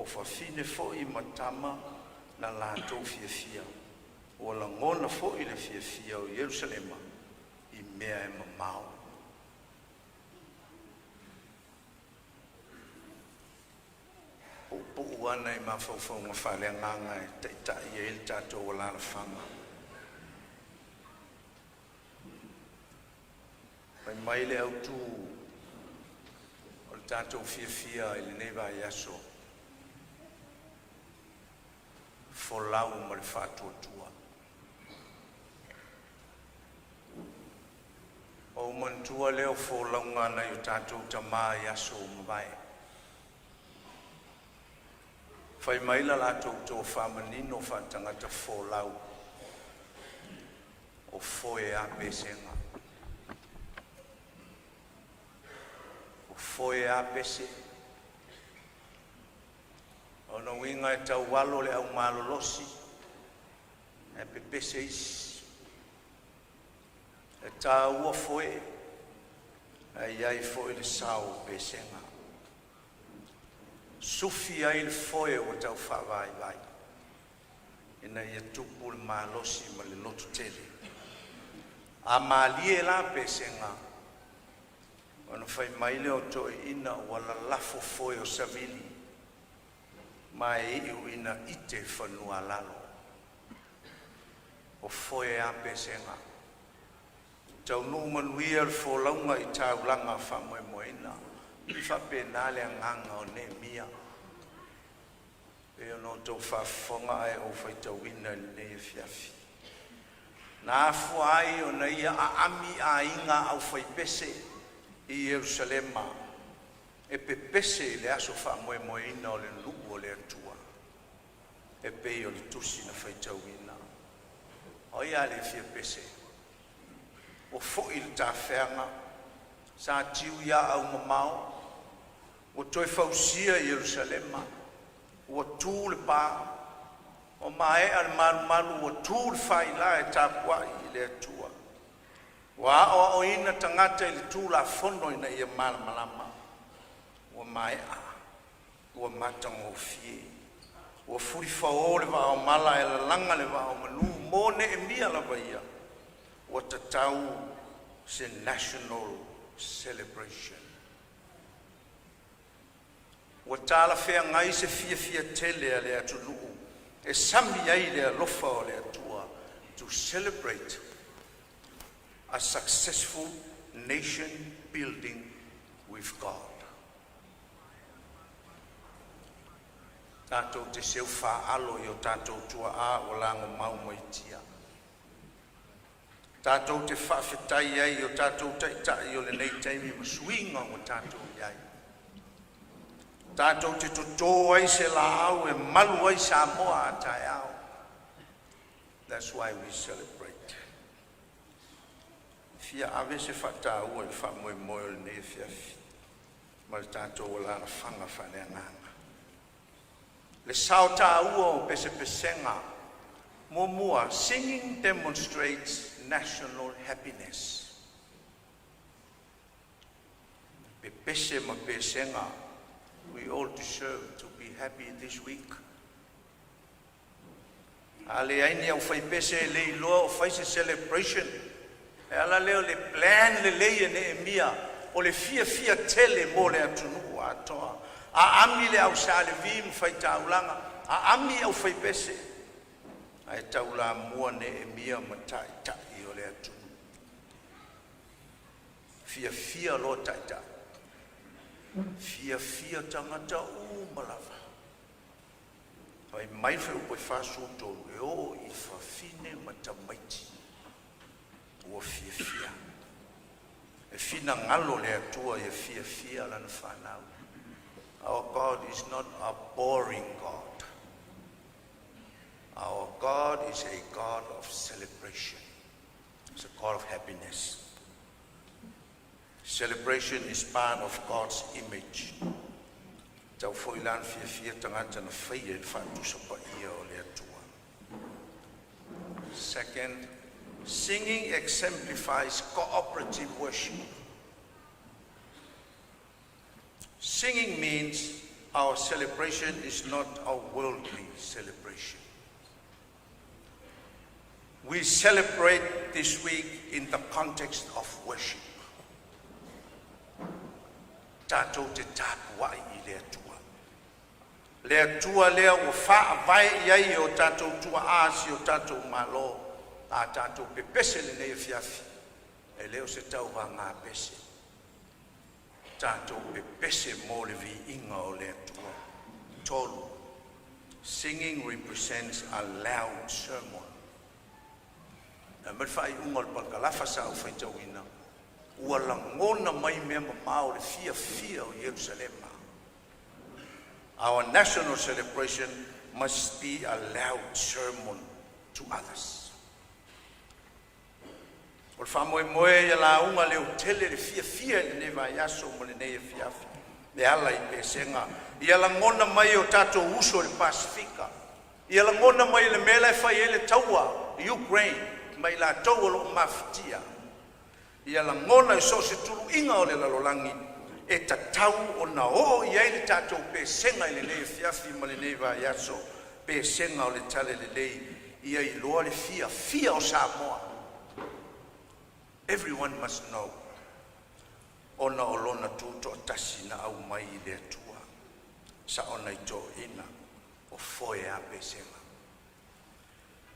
o whawhine fo I matama na lātou fia. O la ngona fo I le fia o Yerusalema I mea e mamau. Po uana I mawhawhau ngā whale nganga e teita I e il tātou o lana whanga. Mai le au tū o le tātou fia I le neiva I aso. Folau ma le whātua. O mantua leo folau ngana I o tātou tamā I aso mawai. Whai maila lātou tō whamanino whātangata folau. O foe a pesenga. O foe a pese. O no winga e tau walo le au malolosi. E pe pese isi. E tā ua foe. E iai foe le sao pesenga. Sufi ai le foe o tau whawai vai. Ina ia tupu le malosi ma le lotu tele. A malie la pesenga. Ona whai maile o toi ina wala lafo foe o savili. Mai iu ina ite whanua lalo. O foe a pesenga. Tau nu manuia le fo launga I tau langa whamoe moena. I whapenale a nganga o ne mia. E ono tau whawhonga ai o whaitau ina ne e fiafi. Nā fuai o na ia a ami a inga au whaipese I Yerusalema. E pe pese le aso whamoe moena o le nuku o le atua. E pe o le tusi na whaitau ina. O ia le fia pese. O fo I le tā whenga. Sa tiu ia au mamau. O toi fausia Yerusalema. O tū le pā. O mae al maru o tū le whaila e tāpua I le atua. Wa o ina tangata I le tū la fono ina ia malama. O mae a. O matang o fie. O furi whao le wa o mala e la langa le wa o manu. Mō ne e mia la waia. O tatau se national celebration. O tala whea ngai se fia tele a le atu nuu. E sami ai le alofa o le atua. To celebrate a successful nation building with God. Tātou te seu wha alo I o tātou tua a o lango mau maitia. Tātou te whawhetai ai o tātou taitai o le nei taimi masuinga o tātou iai. Tātou te totō ai se la au e malu ai Samoa a tai au. That's why we celebrate. Fia ave se whata ua I whamoe moe le nei fiafi. Ma le tātou o lana whanga whanea nganga. Le sao tā ua o Pesepesega. Mua, singing demonstrates national happiness. Pe pese ma pesega. We all deserve to be happy this week. Ale aini au fai pese le iloa o fai se celebration. E ala leo le plan le leia ne emia. O le fia tele mo le atunu atoa. A ami le au sa le vim fai taulanga. A ami au fai pese. Ai taula mua ne emia matai tai o le atunu. Fia lo tai tai. Fia tangata malava. Pai mai fe upo fasu to o I fafine matamaiti. O fia. E fina ngalo le atua e fia lana whanau. Our God is not a boring God. Our God is a God of celebration. It's a God of happiness. Celebration is part of God's image. Tau foi lan fia tangata na whaia whātusapa ia o le atua. Second, singing exemplifies cooperative worship. Singing means our celebration is not a worldly celebration. We celebrate this week in the context of worship. Tātou te tāpua I lea tua. Lea tua lea o wha vai iai o tātou tua āsi o tātou malo. A tātou pepese le nei fiafi. E leo se tau wa ngā pese. Tātou pepese mō le vi inga o lea tua. Tolu. Singing represents a loud sermon. Na merfai ungol palkalafa sa u fai tauina. Ua langona mai mea mamao le fia o Jerusalem. Our national celebration must be a loud sermon to others. O le moe ia la unga le utele le fia le neva yaso mo le nei fiafi. Le ala I Pesega. Ia langona mai o tatou uso le Pasifika. Ia langona mai le mela e fai ele taua Ukraine. Mai la tau lo mafitia. Ia langona I so se tulu inga o le lalolangi. E ta tau o na o ia le tatou Pesega I le nei fiafi ma le nei va yaso. Pesega o le tale le lei. Ia I loa le fia o Samoa. Everyone must know. Ona o lona Tuto'atasi na au mai I le atua. Sa ona I to ina o foe a Pesega.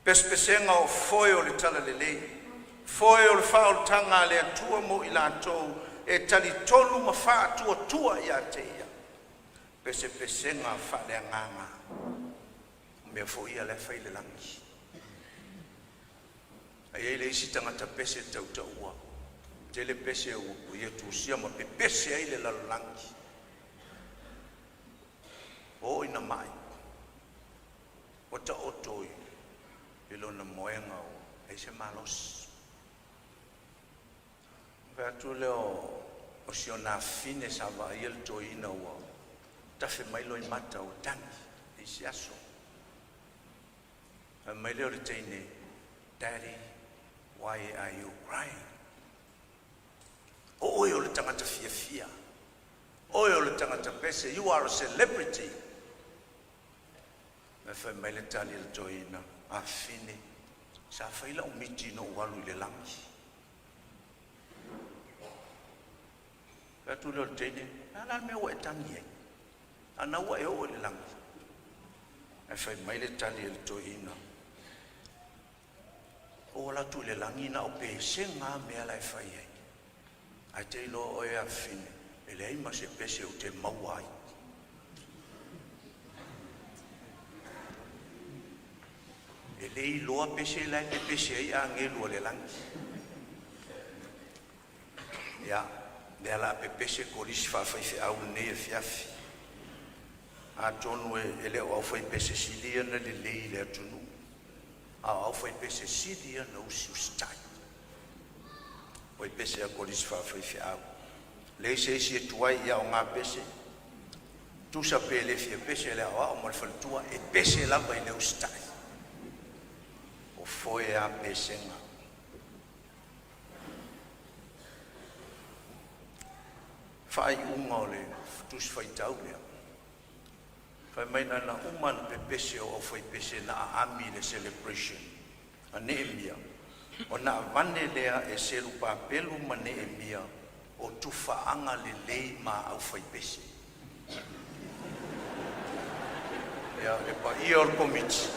Pesepesega o foe o le tala le lei. Foe o le whaoltanga le atua mo I lātou e tali tolu ma wha tua I te ia. Pesepesega whale nganga. Mea fo ia le whai le langi. Ai le isi tangata pese tau ua. Te le pese o ia tusia ma pe pese ai le lalolangi. O ina mai. O ta otoi. Ilona moenga o eise malos. Vatu leo o siona fine sava il toina o tafe mailo I mata o tangi eise aso. Mai leo le teine, Daddy, why are you crying? O oi o le tangata fia. Oi o le tangata pese, you are a celebrity. Me fai mai le tali il toina. A fine, sa faila o miti no walu le langi. Katu leo tene, ala me wa tangi e. Ana wa e o le langi. E fai mai le tali le toina. O la tu le langi na o Pesega me ala e fai e. A te lo o e a fine, e le ima se pese o te mauai. E lei loa pese lai pe pese ai a ngelu le langi. Ia, le ala pe pese kolisi whawhai fe au nei e fiafi. A tonu e leo au whai pese silia na le lei le atunu. A au whai pese silia na usi ustai. Whai pese a kolisi whawhai fe au. Lei se isi e tuai ia o ngā pese. Tusa pe le fia pese le au au malwhalitua e pese lava I le ustai. Foe a Pesega. Whai unga o le tusi whai tau lea. Whai maina na umana pe pese o whai pese na a ami le celebration. A Nehemia. O na vane lea e seru pa pelu ma Nehemia o tuwhaanga le lei ma au whai pese. Ia, e pa ia o komiti.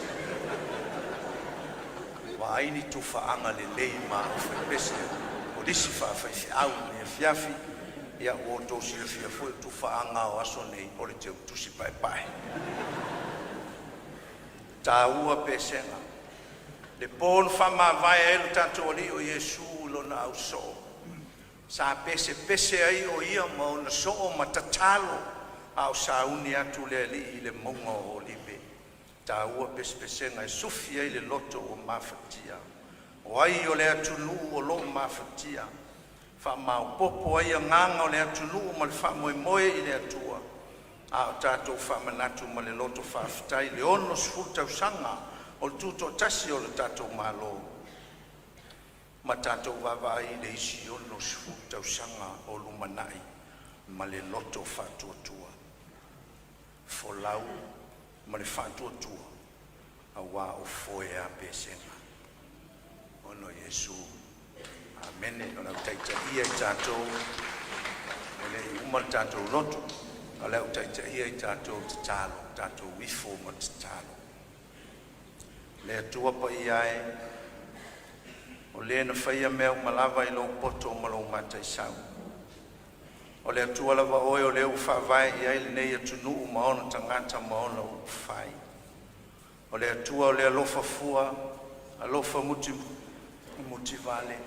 Wa aini tu whaanga le lei ma o whepese o disi whawhai au ne fiafi ia o tōsi le fiafo tu whaanga o aso nei o le teo tusi pai. Tā ua Pesega le pōn whama vai elu tātou ali o Iesu lona au so. Sa pese ai o ia ma o na so o matatalo au sa uni atu le ali I le maunga o libe. Ta ua Pesepesega e sufi ai le loto o mafatia. O ai o le atunu o lo mafatia. Wha mau popo ai a nganga o le atunu o ma le wha moe I le atua. A o tātou wha manatu ma le loto whaafitai. Le ono sifuru tausanga o le Tuto'atasi o le tātou malo. Ma tātou wawai le isi ono sifuru tausanga o lumanai. Ma le loto whatuatua. folau ma le fatuatua aua o foe a Pesepesega ono Iesu amene ona taitaia i tatou o le uma le tatou lotu o le taitaia i tatou tatalo tatou ifo ma tatalo le atua pa ia e o le na faia mea malava i lo poto ma lo mataisau o le atua lava oe o le ufawai i aile nei atunuu ma ona tangata ma ona ufai o le atua o le alofa fua alofa muti vale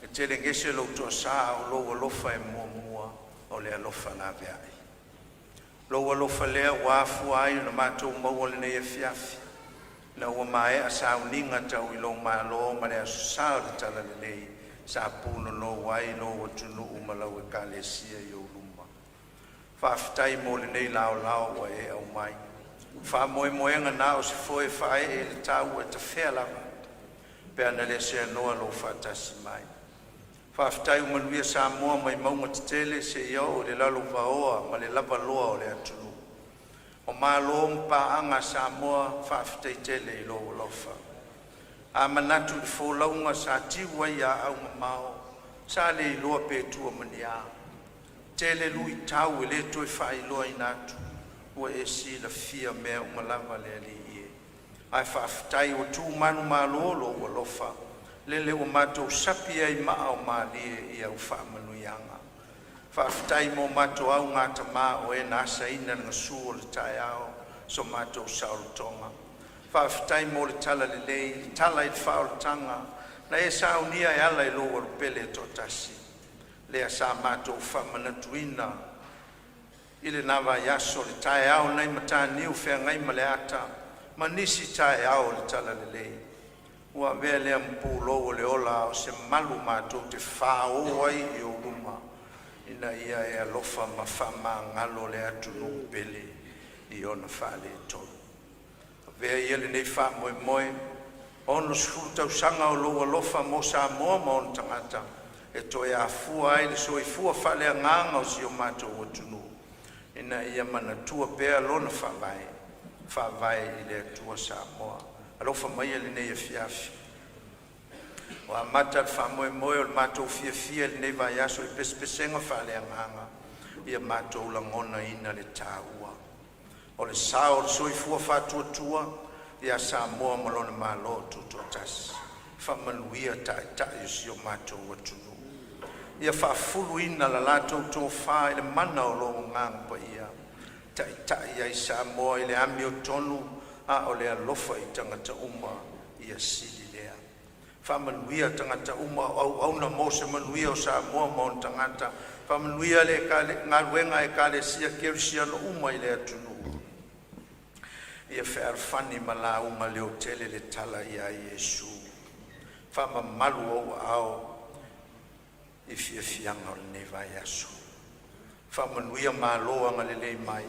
e tele ngese lo tosa o lo alofa e mua o le alofa na veai lo alofa lea wafu ai na matou maua le nei fiafi na ua mae a sauninga tau i lo malo ma le asusao le tala le nei sa puno no wai no watunu malau e kalesia i uruma whaafitai mo le nei lao wa e au mai wha moenga na o se foe whae e le tau e ta whea lava pea na le se anoa lo whaatasi mai whaafitai umanuia Samoa mai maunga tele se iau o le lalo vaoa ma le lava loa o le atunu o malo mpa anga Samoa whaafitai tele i lo lofa a manatu le folaunga sa tiwa ia au mamao sa le iloa petua mania tele lui tau e le toi whai loa inatu ua e si la fia mea umalava le ali ie ai whaafitai o tu manu malolo ua lofa le ua matou sapi ai maa o maalie ia u whaamanuianga whaafitai mo matou au ngata maa o e nasa ina nga suo le tai ao so matou saurutonga whaafitai mo le tala le lei, le tala i whaoratanga, na e saunia e ala i loa rupele Tuto'atasi. Lea sa mātou whamanatuina, i le nawa yaso le tae au nei mataniu whea ngai ma le ata, ma nisi tae au le tala le lei. Ua vea lea mpu loa le ola o se malu mātou te whao ai i o ruma, ina ia e alofa ma whama ngalo le atu nupele i ona whale tolu. Vea ia le nei wha moe, ono sifuru tausanga o loa lofa mo Samoa ma ono tangata, e toi a fua ai le soi fua whale a nganga o si o mātou o tunu. Ina ia mana tua pēa lona whawai i le atua Samoa. Alofa mai le nei a fiafi. O a mata le wha moe o le mātou fia le nei vai aso i Pesepesega whale a nganga, ia mātou langona ina le tāua. O le sao le soifua whatuatua ia Samoa malona malo Tuto'atasi whamanuia tae o si o mātou atunu ia whaafulu ina la lātou tō wha i le mana o lo ngang pa ia tae ai Samoa i le ami o tonu a o le alofa i tangata uma ia sili lea whamanuia tangata uma au na mo se manuia o Samoa ma on tangata whamanuia le ngā ruenga e kale sia kerisia no uma i le atunu ia whaarwhani ma la unga leo tele le tala ia Iesu. Whama malu au au i fianga o le nevai aso. Whama nuia ma loa nga le lei mai.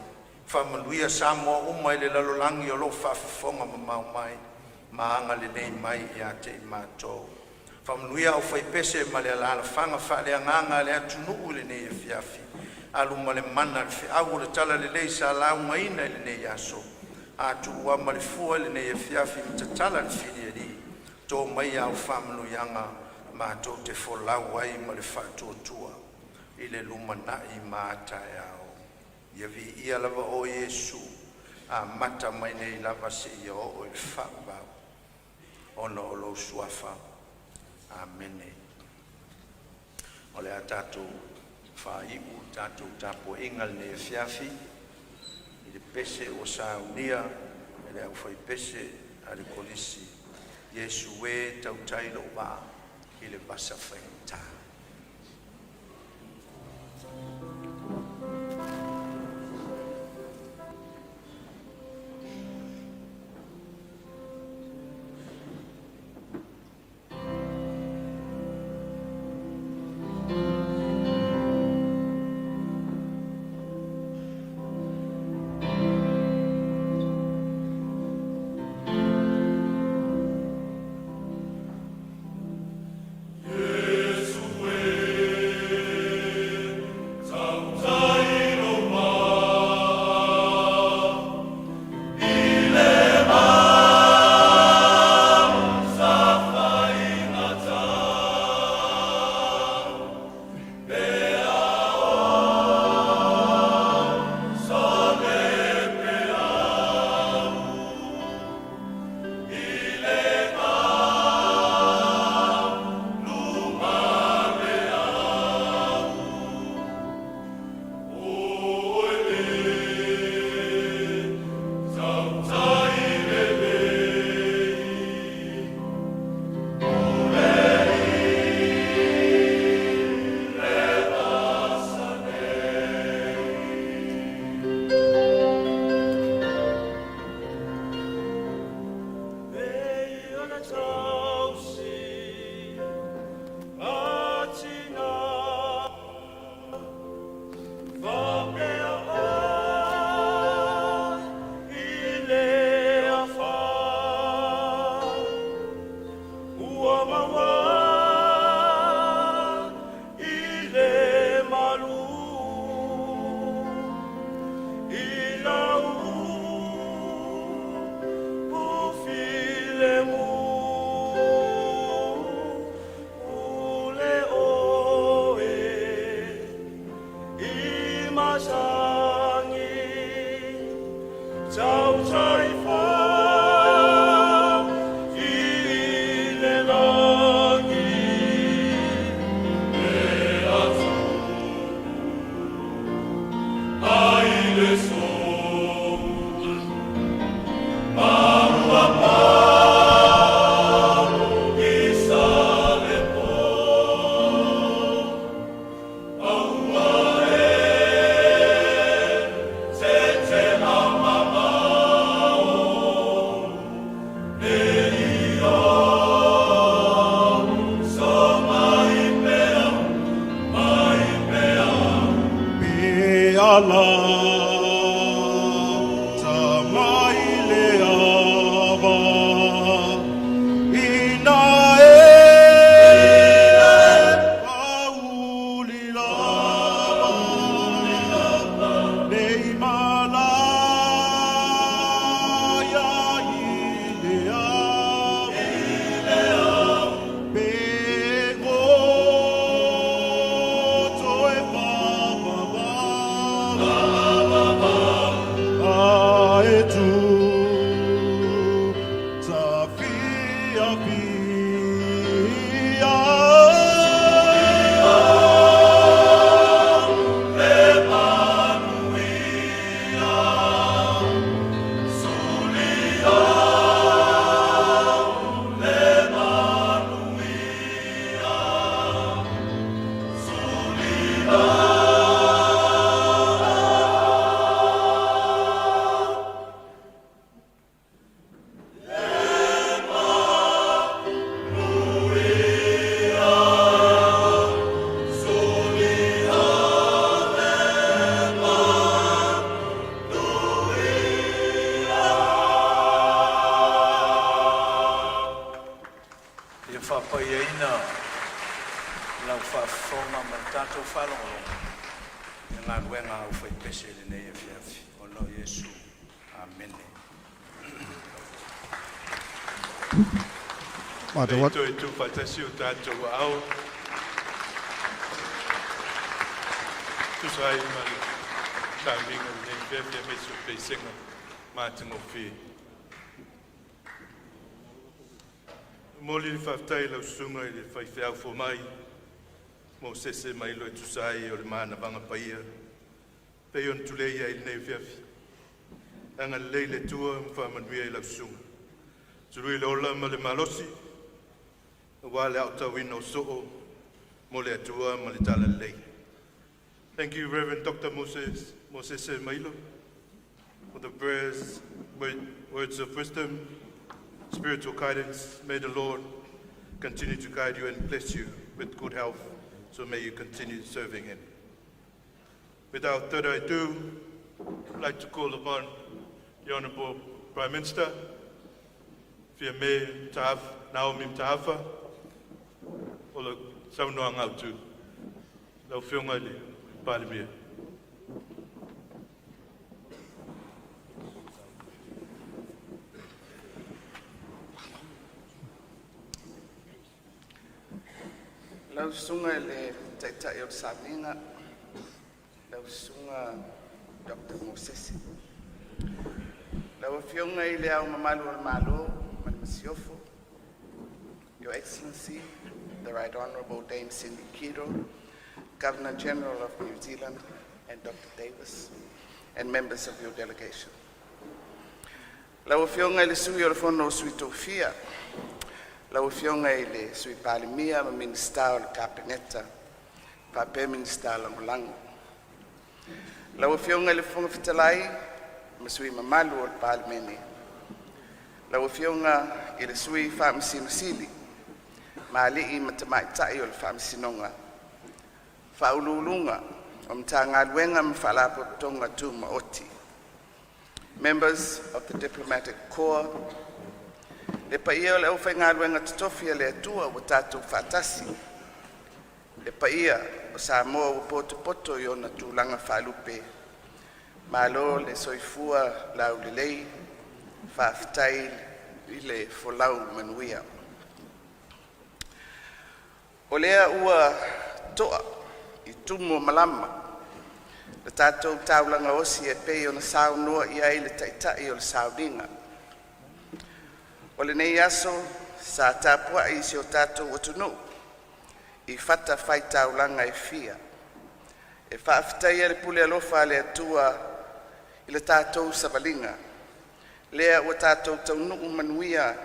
Whama nuia Samoa uma i le lalolangi o lo whaafafonga ma mau mai. Ma anga le lei mai ia te i mātou. Whama nuia au whaipese ma le alala whanga whale anganga le atunuu le nei e fiafi. Alu ma le mana le whiau le tala le lei sa launga ina le nei aso. Atu ua marifua le nei e fiafi mtatala le filieri tō mai au whamanu yanga ma tō te wholau ai ma le whatuatua i le lumanai mātai au. Ia vi ia lava o Iesu a mata mai nei lava se ia o i whakabau. Ono o lo suafa. Amene. O le a tātou whaiu, tātou tapo ingal nei e fiafi. I le pese o saunia, e le au fai pese a le kolisi. Iesu e tau tailo wa i le basa whainta. Yesu Tuto'atasi o tātou au. Tusai mali tāminga nei whewhia me Pesepesega mātingo whi. Moli ni whaftai lau sunga i le whaiwhiau fo mai. Mo sese mai lo i tusai o le mana vanga paia. Pei on tuleia i nei whewhia. Anga leile tua mwhamanuia i lau sunga. Turui le ola ma le malosi. Wale au tawino so'o mo le atua ma le tala lei. Thank you, Reverend Dr. Moses Mailo, for the prayers, words of wisdom, spiritual guidance. May the Lord continue to guide you and bless you with good health, so may you continue serving Him. Without further ado, I'd like to call upon the Honourable Prime Minister, Fiame Naomi Tahafa, o le saunoa ngautu, lau whiunga le Palimia. Lau sunga le taitai o Saminga, lau sunga Dr. Moses. Lau whiunga I le au mamalu al malo, Masiofo, Your Excellency, the Right Honourable Dame Cindy Kido, Governor General of New Zealand, and Dr. Davis, and members of your delegation. Lau whiunga le sui o le fono sui tofia, lau whiunga le sui palimia ma minista o le kapengeta, pape minista langolango. Lau whiunga le fonga fitalai, ma sui mamalu o le palimene. Lau whiunga le sui whaamisinosili, ma alii matamaitai o le whaamisinonga. Whaululunga o mtangaluenga mwhalapotonga tu maoti. Members of the Diplomatic Corps, le paia o le au whaingaluenga tutofia le atua o tātou whatasi. Le paia o Samoa o poto I ona tūlanga whalupe. Malo le soifua lau lelei, whaftai I le folau manuia. O lea ua toa I tumo malama, Le tātou taulanga osi e pei o na saunua ia i le taitai o le sauninga. O le nei aso, sa tāpua i si o tātou watunu, i fata fai taulanga e fia. E whaafitai le pule alofa le atua i le tātou savalinga. Lea ua tātou taunuu manuia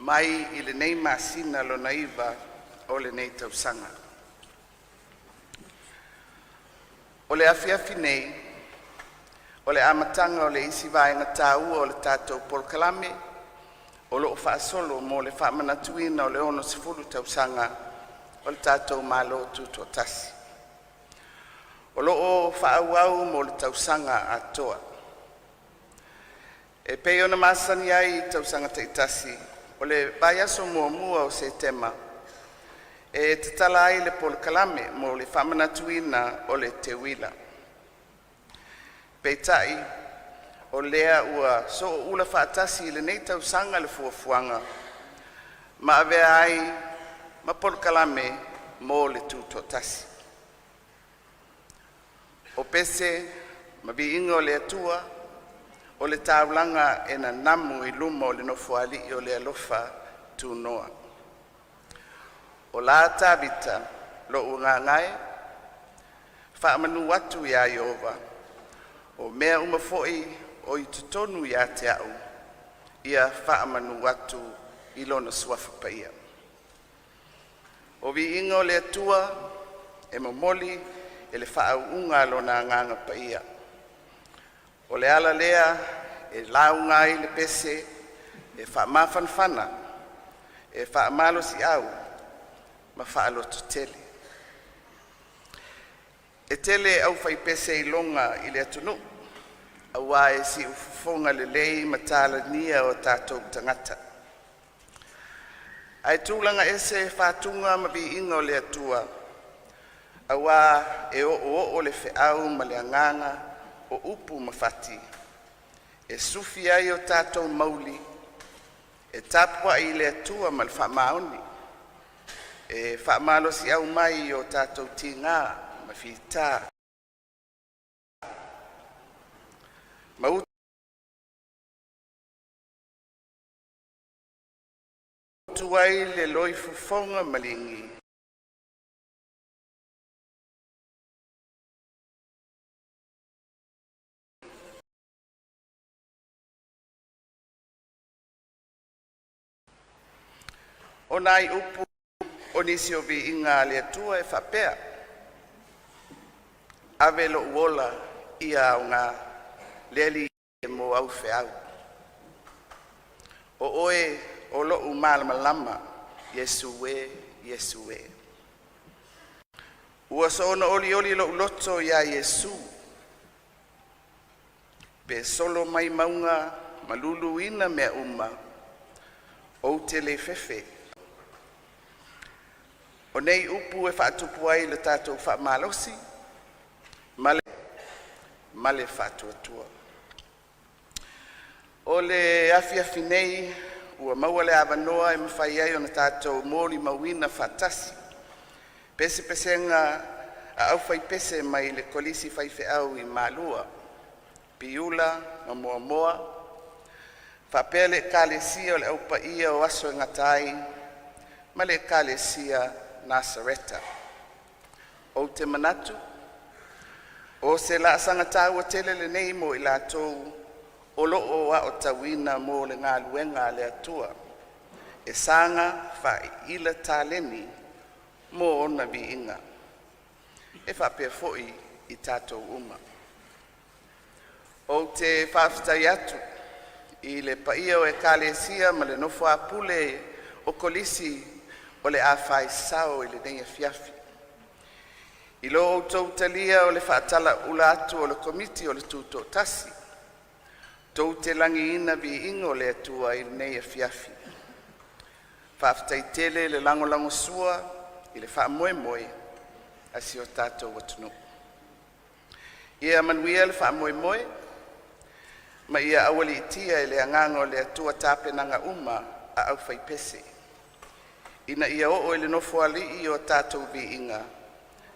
mai i le nei masina lo naiva o le nei tausanga. O le afiafi nei, o le amatanga o le isi vaenga tāua o le tātou polkalame, o lo whaasolo mo le whaamanatuina o le ono sifuru tausanga o le tātou malo Tuto'atasi. O lo o whaauau mo le tausanga atoa. E pei ona masani ai tausanga Tuto'atasi, o le vaiaso mua o Setema, e te tala ai le polkalame mo le whamanatuina o le te wila. Peitai, o lea ua so ula whaatasi le nei tausanga le fuafuanga, ma avea ai ma polkalame mo le Tuto'atasi. O pese, ma vi inga o le atua, o le taulanga e na namu i luma o le nofuali o le alofa tu noa. O la tabita lo ungangai, whaamanu watu ia Iova, o mea umafoi o i tutonu ia te au, ia whaamanu watu i lona suafa paia. O vi inga o le atua, e momoli, e le whaunga lona nganga paia. O le ala lea, e launga i le pese, e whaamafanfana, e whaamalo si au, ma whaaloto tele. E tele au whai pese i longa i le atunu, awa e si ufufonga le lei matala nia o tātou tangata. Ai tūlanga ese whātunga ma vi inga o le atua, awa e o le whiau ma le anganga o upu mawhati, e sufi ai o tātou mauli, e tapua i le atua ma le whamaoni, e whaamalo si au mai o tātou tingā ma whita. Mautu ai le loi fufonga malingi, o nai upu o nisi o vi inga le atua e whapea. Ave lo uola ia o ngā leli e mo au whiau. O oe o lo umalama lama, Yesue, Yesue. Ua soona oli lo uloto ia Yesu. Pe solo mai maunga malulu ina mea uma, o te le fefe. O nei upu e whaatupu ai le tātou whaamalosi, male whaatuatua. O le afiafi nei, ua maua le awanoa e mawhai ai o na tātou mōri mawina whaatasi. Pesepesega a au whai pese mai le kolisi whaife au i malua, piula, ma moa moa, whapea le kālesia o le aupa ia o aso e ngatai, ma le kālesia Nasareta. O te manatu, o se la asanga tau o tele le nei mo i la tau, o loo a o tawina mo le ngā luenga le atua, e sanga whai ila tāleni mo ona vi inga. E whapea foi i tātou uma. O te whawhitai atu, i le paia o e kālesia ma le nofo a pule o kolisi o le awhai sao i le nei fiafi. I lo o tau talia o le whaatala ula atu o le komiti o le Tuto'atasi. Tau te langi ina vi ingo le atua i le nei fiafi. Whawhitai tele le lango sua i le wha moe moe asi o tātou watunu. Ia manuia le wha moe moe, ma ia awali itia i le anganga o le atua tāpenanga uma a au whai pese. Ina ia o le nofo ali i o tātou vi inga,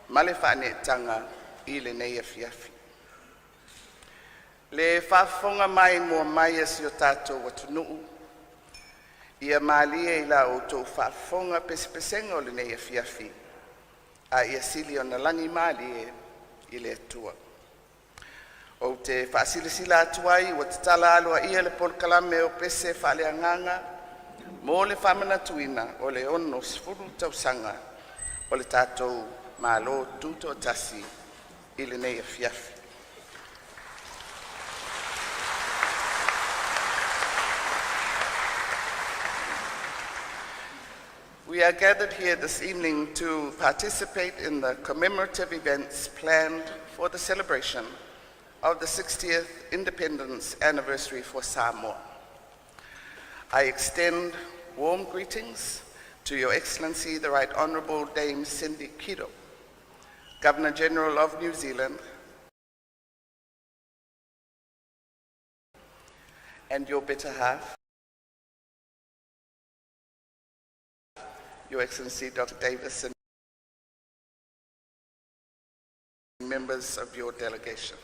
ma le whaane tanga I le nei afiafi. Le whafonga mai mua mai as o tātou watunuu. Ia malia I la o tō whafonga Pesepesega o le nei afiafi. A ia sili o na langi malie I le atua. O te whaasilisila atuai wa te tala alua ia le polkalame o pese whaaleanganga mo le whamana tuina o le ono sifuru tausaga o le tātou malo Tuto'atasi I le nei afiafi. We are gathered here this evening to participate in the commemorative events planned for the celebration of the 60th Independence Anniversary for Samoa. I extend warm greetings to Your Excellency, the Right Honourable Dame Cindy Kido, Governor General of New Zealand, and your better half, Your Excellency Dr. Davis, and members of your delegation.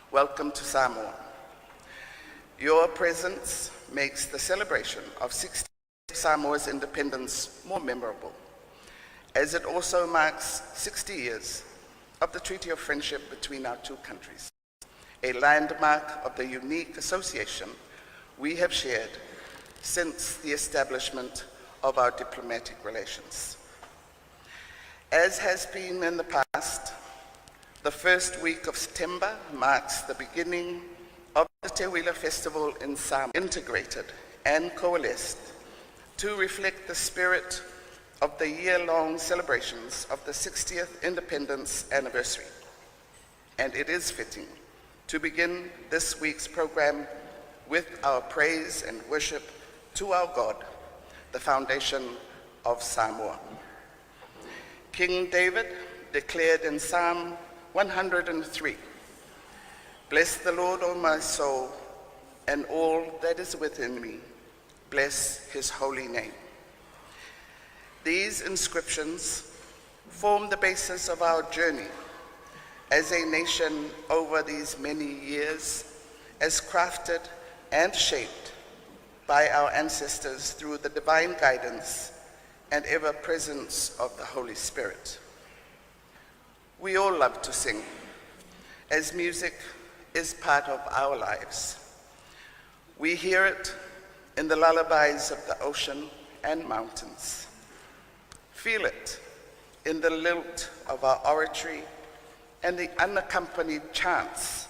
Welcome to Samoa. Your presence makes the celebration of 60 Samoa's independence more memorable, as it also marks 60 years of the Treaty of Friendship between our two countries, a landmark of the unique association we have shared since the establishment of our diplomatic relations. As has been in the past, the first week of September marks the beginning of the Te Wila Festival in Samoa, integrated and coalesced to reflect the spirit of the year-long celebrations of the 60th Independence Anniversary. And it is fitting to begin this week's program with our praise and worship to our God, the foundation of Samoa. King David declared in Psalm 103, "Bless the Lord, O my soul, and all that is within me. Bless his holy name." These inscriptions form the basis of our journey as a nation over these many years, as crafted and shaped by our ancestors through the divine guidance and ever-presence of the Holy Spirit. We all love to sing, as music is part of our lives. We hear it in the lullabies of the ocean and mountains, feel it in the lilt of our oratory and the unaccompanied chants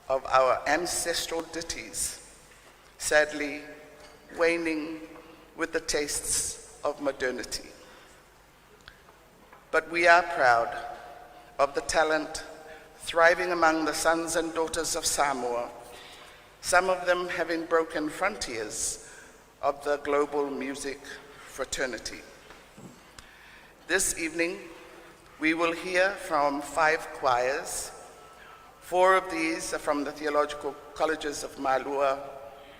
of our ancestral ditties, sadly waning with the tastes of modernity. But we are proud of the talent thriving among the sons and daughters of Samoa, some of them having broken frontiers of the global music fraternity. This evening, we will hear from 5 choirs. 4 of these are from the theological colleges of Malua,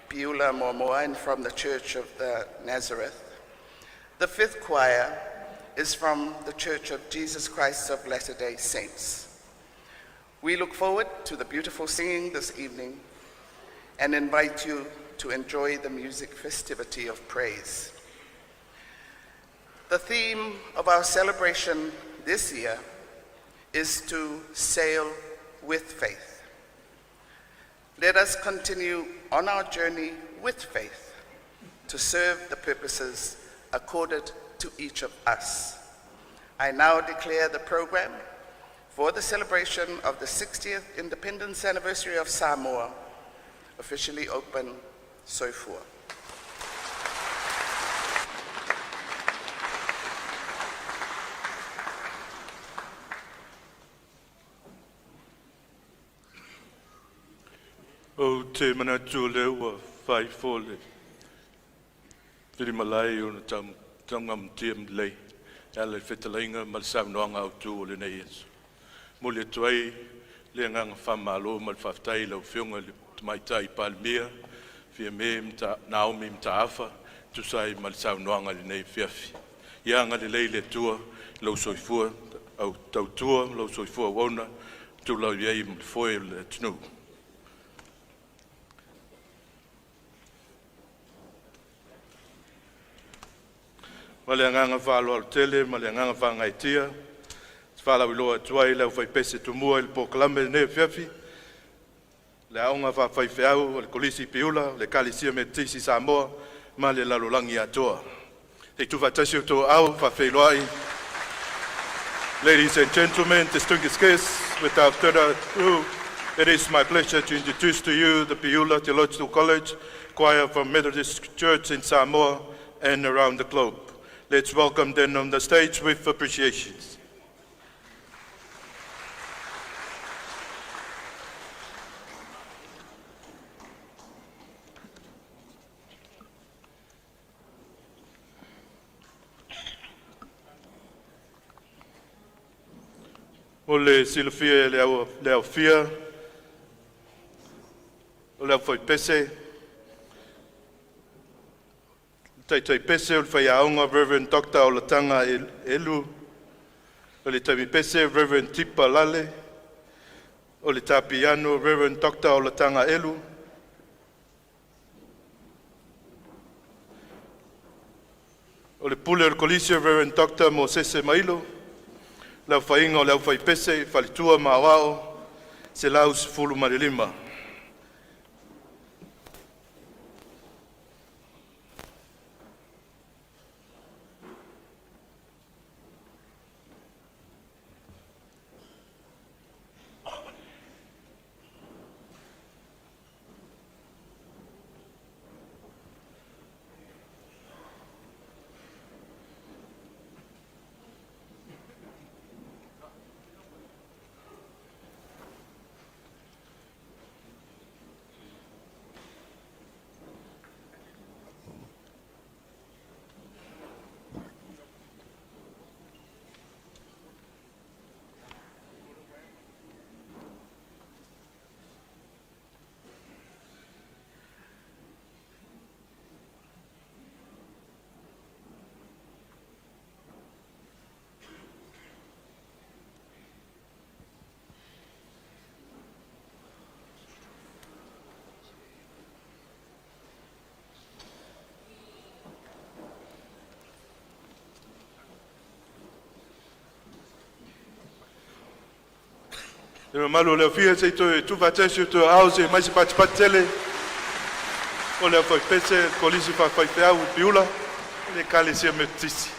Piula, Momoa, and from the Church of the Nazareth. The 5th choir is from the Church of Jesus Christ of Latter-day Saints. We look forward to the beautiful singing this evening and invite you to enjoy the music festivity of praise. The theme of our celebration this year is to sail with faith. Let us continue on our journey with faith to serve the purposes accorded to each of us. I now declare the program for the celebration of the 60th Independence Anniversary of Samoa officially open. Soifua. O te manatu lewa whai fole. Whiri malai o na tangam tiam lei. Ala whetalainga malasam noanga au tū o le nei esu. Mole tuai le ngang whamalo mal whaftai lau whiunga le tamaitai palmia. Fia me mta Naomi mta afa. Tusai malasam noanga le nei whiafi. Ianga le lei le tua lau soifua au tautua lau soifua wauna. tula iei mo foi le tunu. Ma le anganga whalo al tele, ma le anganga whangaitia, whala wiloa tuai leo whai pese tumua il poklame ne fiafi, le aonga whawhai whiau, le kolisi piula, le kalisia me tisi Samoa, ma le lalolangi atoa. Te tuwhatasi o tō au, whawhailoai. Ladies and gentlemen, distinguished guests, without further ado, it is my pleasure to introduce to you the Piula Theological College choir from Methodist Church in Samoa and around the globe. Let's welcome them on the stage with appreciations. O le silofia le au fia, o le au foi pese, tai pese o le whai aonga Reverend Dr. o la tanga elu, o le taimi pese Reverend Tipa Lale, o le tapiano Reverend Dr. o la tanga elu, o le pule o le kolisio Reverend Dr. Mosese Mailo, lau whainga o lau whai pese, whalitua mawao, se lau sifulu marilima. Le malo le fia se tu fatesi tu house mai se patele. O le foi pese kolisi fa fai fea u piula le kale se metisi.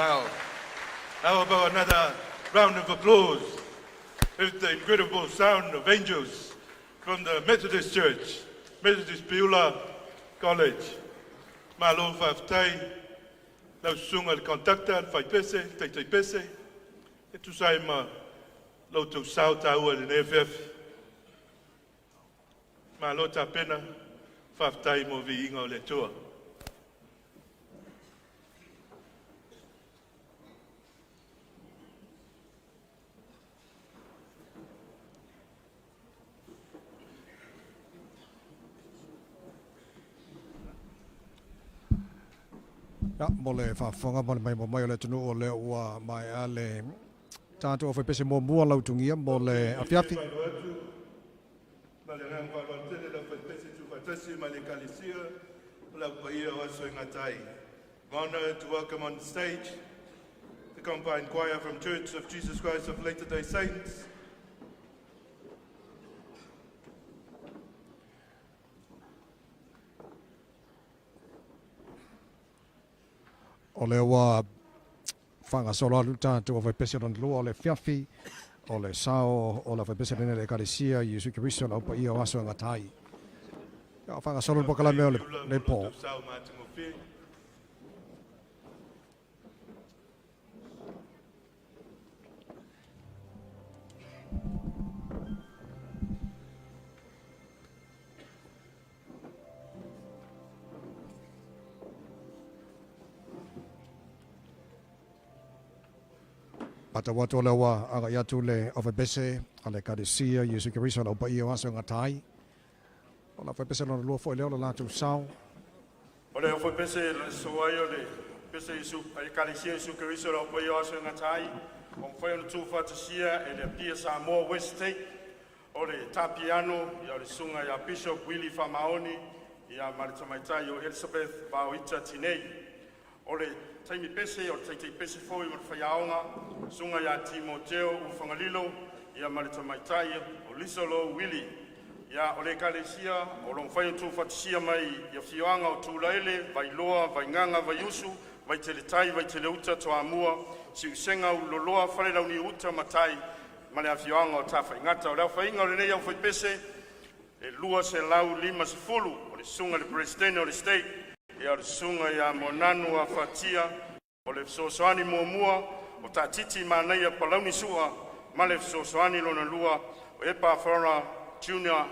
Wow. How about another round of applause? It's the incredible sound of angels from the Methodist Church, Methodist Piula College. Malo whaftai, lau sunga le contacta, fai pese, tei pese. E tu sai ma, lau tau sao tau le NFF. Malo ta pena, whaftai mo vi inga o le tua. Ja, mole whawhanga mai o le tunu o le ua mai a le tātou o whaipese mō mua lautungia mo le awhiawhi. Ma le ngang whawantene la whaipese Tuto'atasi ma le kalisia la paia o aso ingatai. Honour to welcome on stage the combined choir from Church of Jesus Christ of Latter-day Saints. O le ua whanga solo alu tātou o whaipese ron lua o le whiawhi, o le sao o la whaipese rene le karisia, Iesu Kiristo na upa ia o aso ngatai. Ja, whanga solo pokala mea o le pō. Pata watu le wa aga yatu le o whaipese a le karisia, Iesu Kiristo na upa ia o aso ngatai. O la whaipese lona lua fo leo la lātou sao. O le ofo pese le soai o le pese Iesu ai kalisia Iesu Kiristo o pai o se ngatai o fai no Tuto'atasi e le pia Samoa West State o le tapiano ia le sunga ia Bishop Willie Famaoni ia Maritamaitai o Pesepesega Bauita Tinei o le taimi pese o te pese foi o fai aonga sunga ia Timoteo u fangalilo ia Maritamaitai o Lisolo Willie ia o le kalesia o lo fai Tuto'atasi mai ia fioanga o tulaile vai loa vai nganga vai usu vai teletai vai teleuta toamua si senga u loloa fale launi uta matai ma le fioanga o tafa ngata o le fainga o le nei au foi pese e lua se lau lima se fulu o le sunga le president o le state ia o le sunga ia monanu a fatia o le sosoani muamua o tatiti manai a palauni sua ma le sosoani lona lua o epa fara junior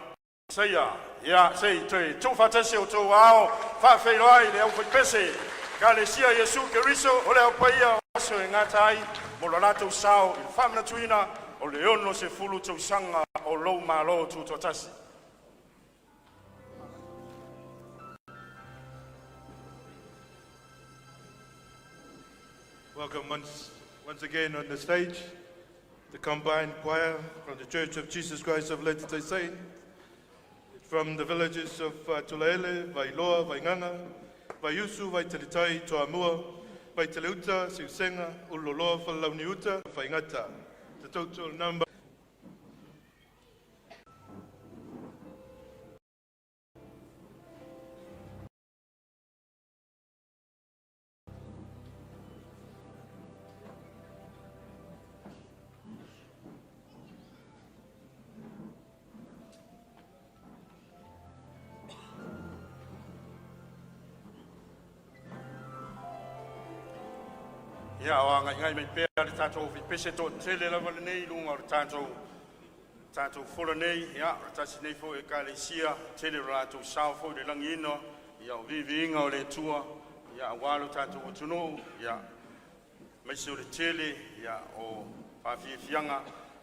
Saia, ia, sei, Tuto'atasi o tō ao, whawheiroai le au whaipese, kalesia Iesu Kiristo, o le au paia o aso e ngatai, mo la lātou sao, i whamana tuina, o le ono se fulu tau sanga o lou malo Tuto'atasi. Welcome once again on the stage, the combined choir from the Church of Jesus Christ of Latter-day Saints. From the villages of Tulaele, Vailoa, Vainganga, Vaiusu, Vaitelitai, Toamua, Vaiteleuta, Siusenga, Uloloa, Falauniuta, Vaingata. The total number. Ia o ngai mai pea le tātou pese tō tele lava le nei lunga o le tātou fola nei, ia o tasi nei fo e kalesia, tele o lātou sao fo le langi ino, ia o vivi inga o le tua, ia o walo tātou o tunu, ia maise o le tele, ia o whawhiwhianga,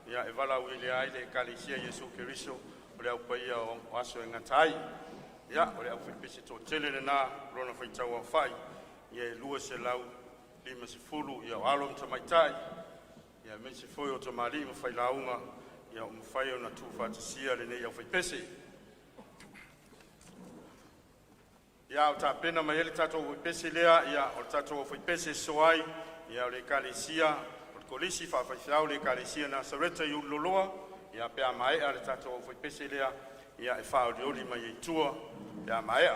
ia e wala ui le ai le kalesia Iesu Kiristo, o le au paia o aso e ngatai, ia o le au pese tō tele le nā, rona whaitau a whai, ia e lua se lau, lima se fulu ia o alo mtamaitai ia me se foi o tamali ma fai launga ia o mfai o na Tuto'atasi le nei au fai pese ia o ta pena mai ele tato o pese lea ia o tato o fai pese soai ia o le kalesia o kolisi fa fai fiau le kalesia na sareta i uloloa ia pe mai ale tato o fai pese lea ia e fa o dioli mai i tua ia mai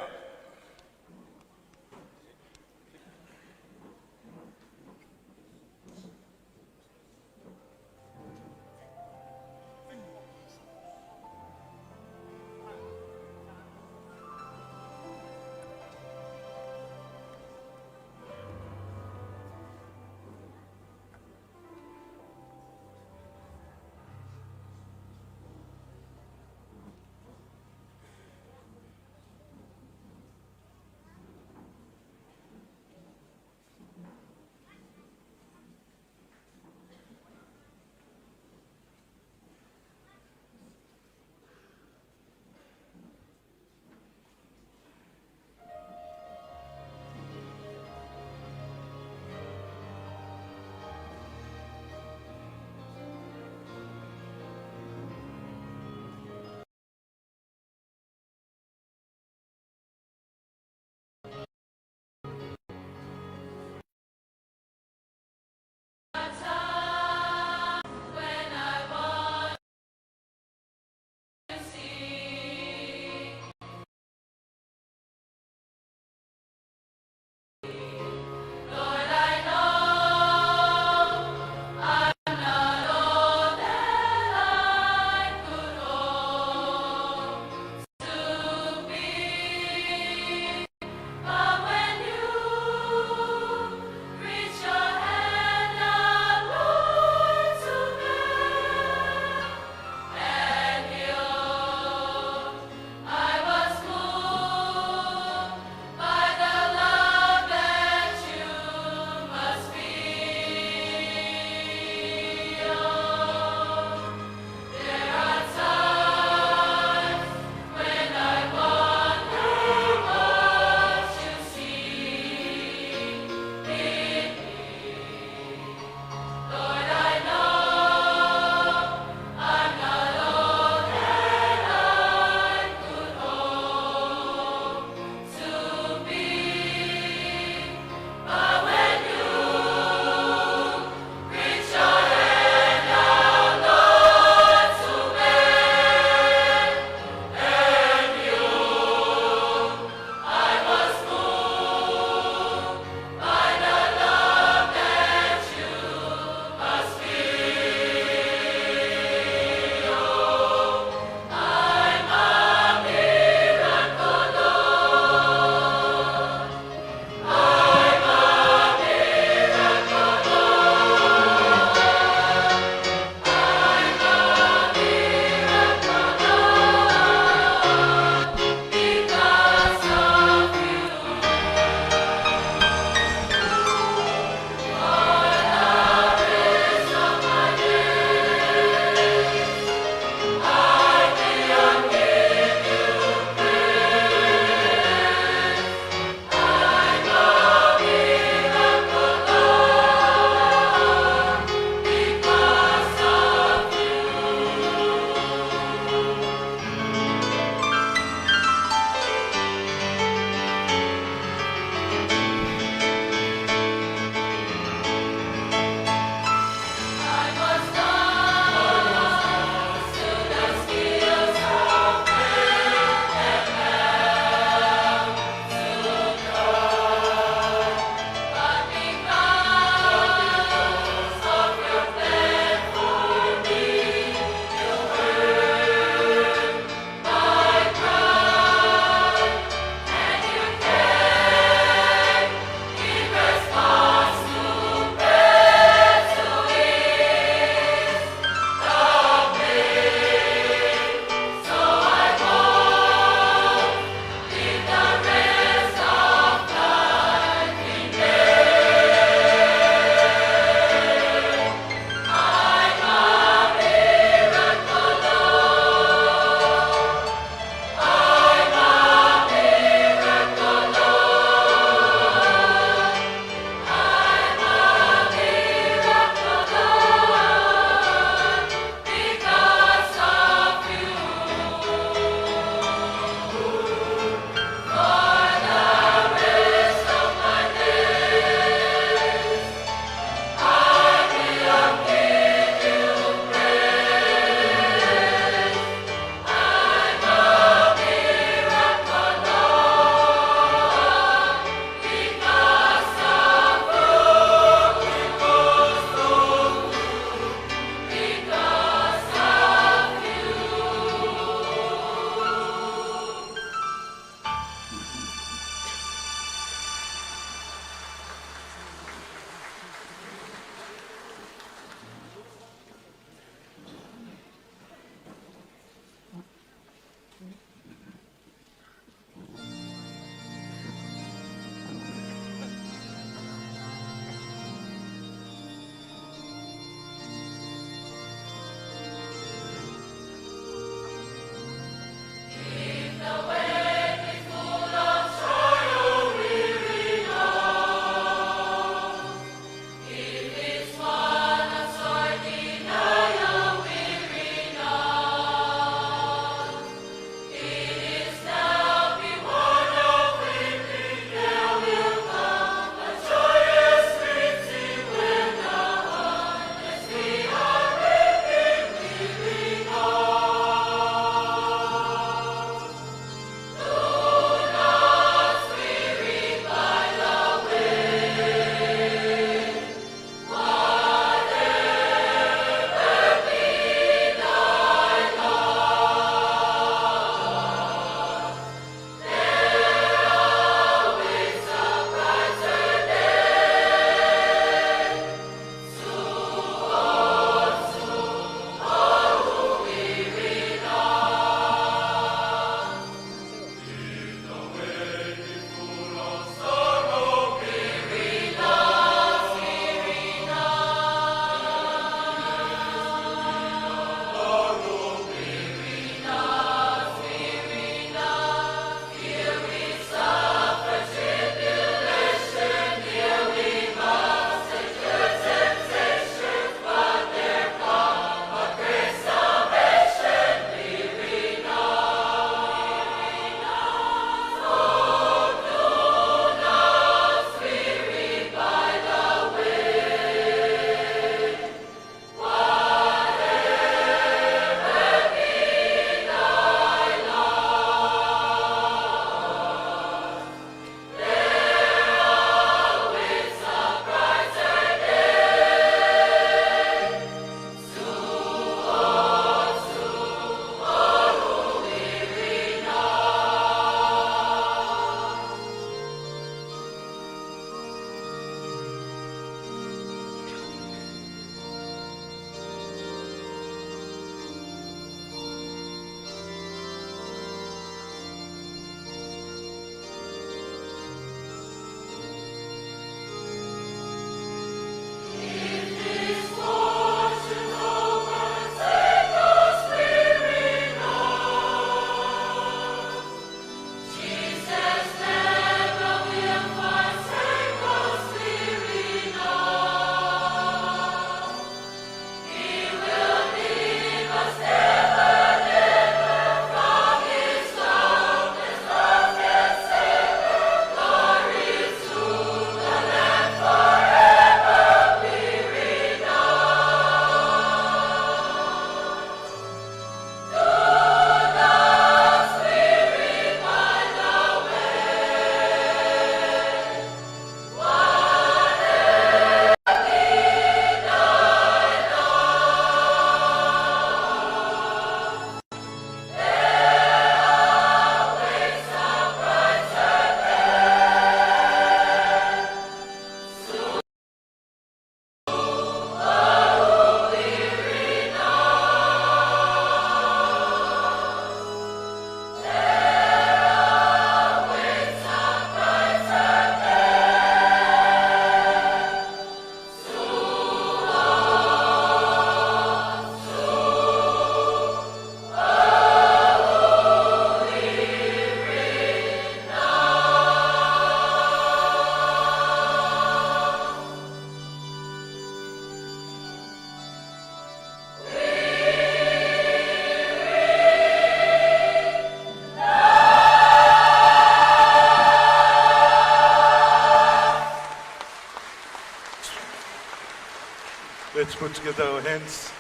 put together our hands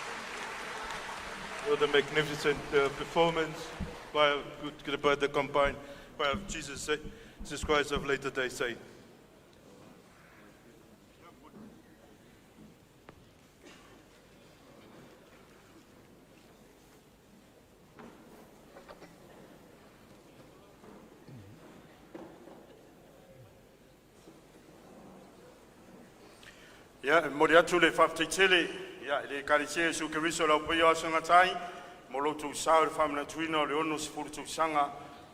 for the magnificent performance put together by the combined choir of Jesus Christ of Latter-day Saints. Ya, mori atu le whafteitele, ya, le karisie su keriso lau pia o sangatai, mo lo tu sao le whamana tuina o le ono sifuru tu sanga,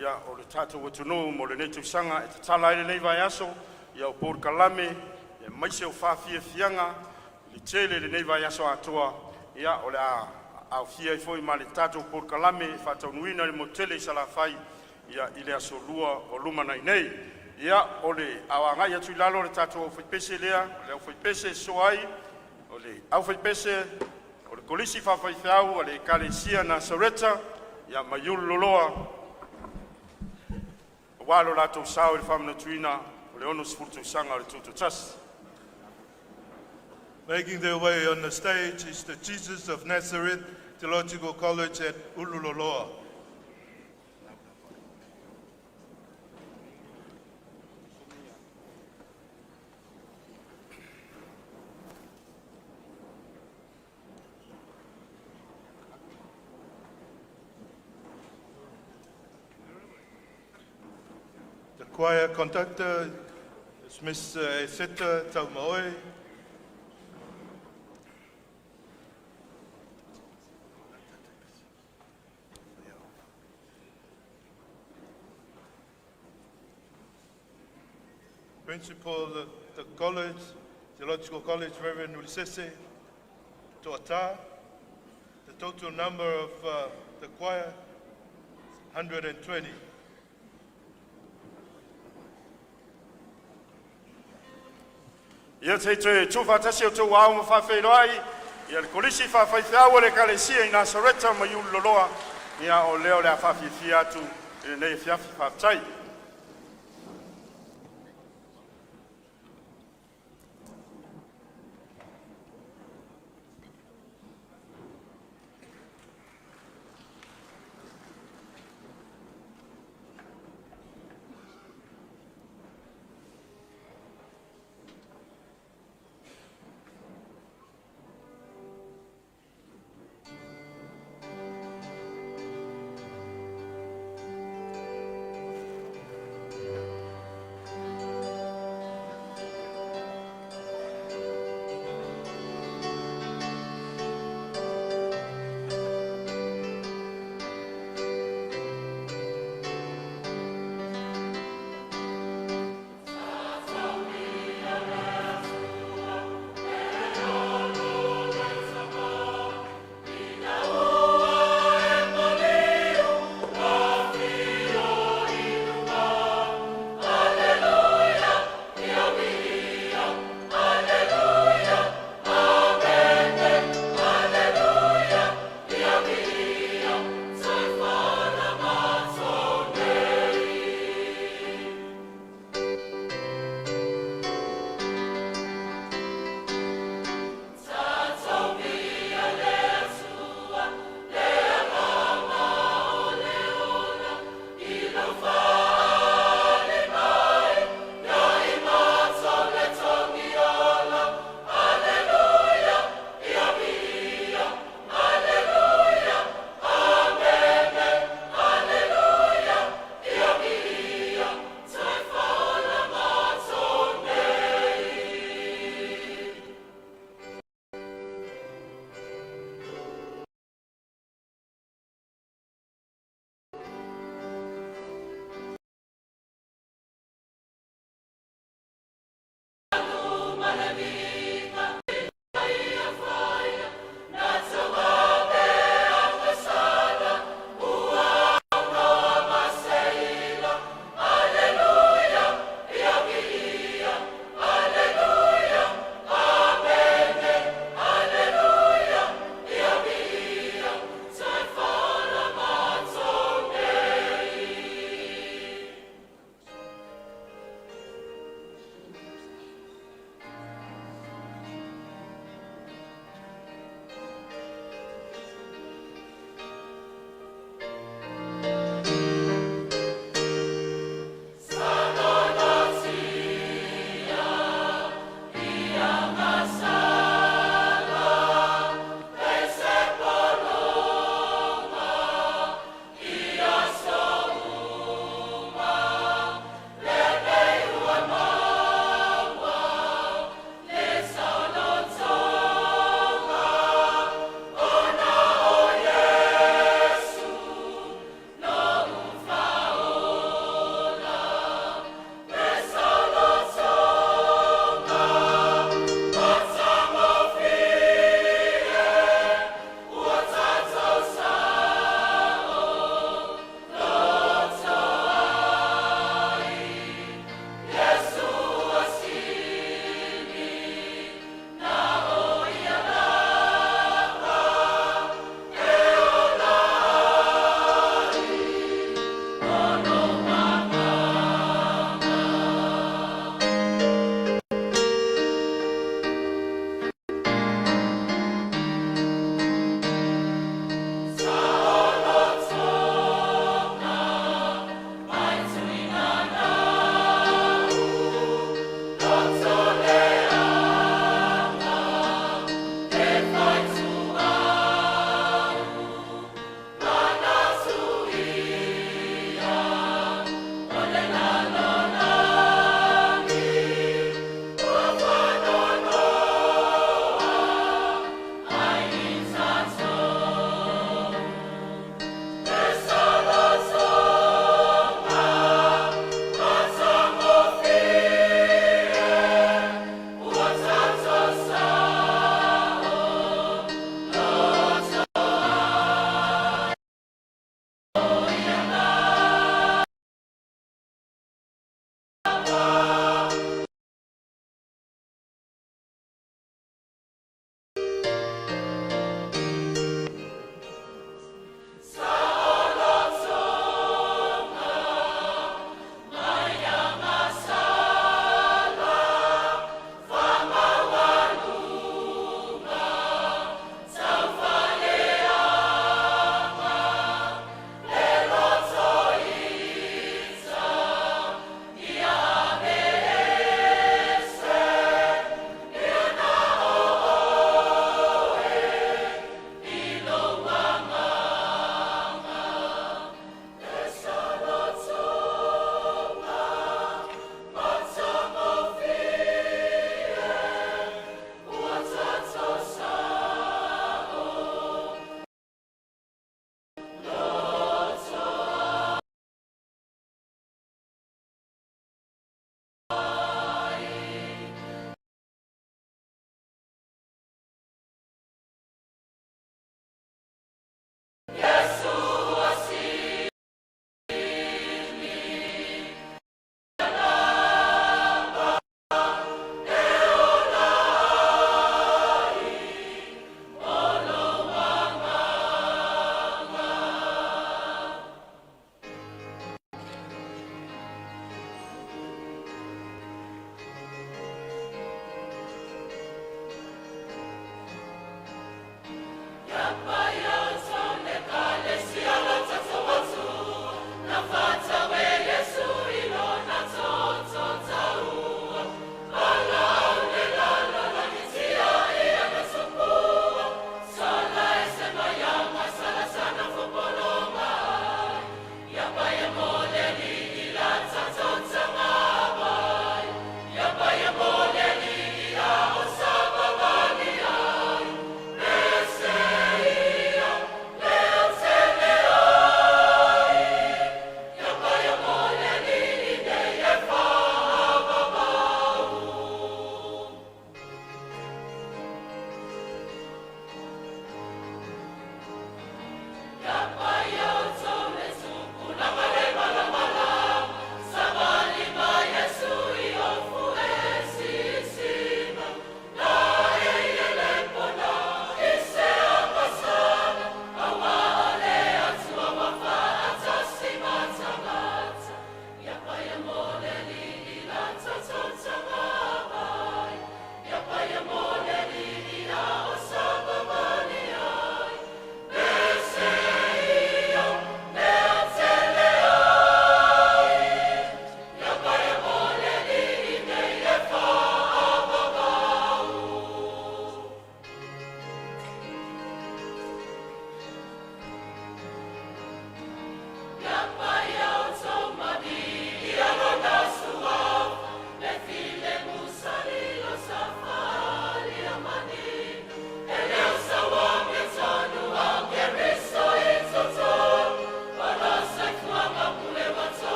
ya, o le tatu watunu, mo le netu sanga, e te tala ele nei vai aso, ya, o por kalame, ya, maise o whawhia fianga, le tele le nei vai aso atua, ya, o le au fia i foi ma le tatu o por kalame, whataunuina le motele i salafai, ya, ile aso lua o lumana i nei, ia o le awangai atu i lalo le tatou au faipese lea, le au faipese soai, o le au faipese, o le kolisi whawhaifeau, o le ekalesia na Sareta, ia maiulu loloa, o walo latou sao i le whamana tuina, o le ono sifuru sanga o le Tuto'atasi. Making their way on the stage is the Jesus of Nazareth Theological College at Ululoloa. The choir conductor is Miss Setema. Principal of the college, Theological College, Reverend Ulisese Tuto'atasi. The total number of the choir, 120. Ia te tūwhatasi o tō wāo ma whawhairoai, ia le kolisi whawhaifeau o le kalesia i Nasareta ma iulu loloa, ia o leo le a whawhifia atu i nei whiawhi whawtai.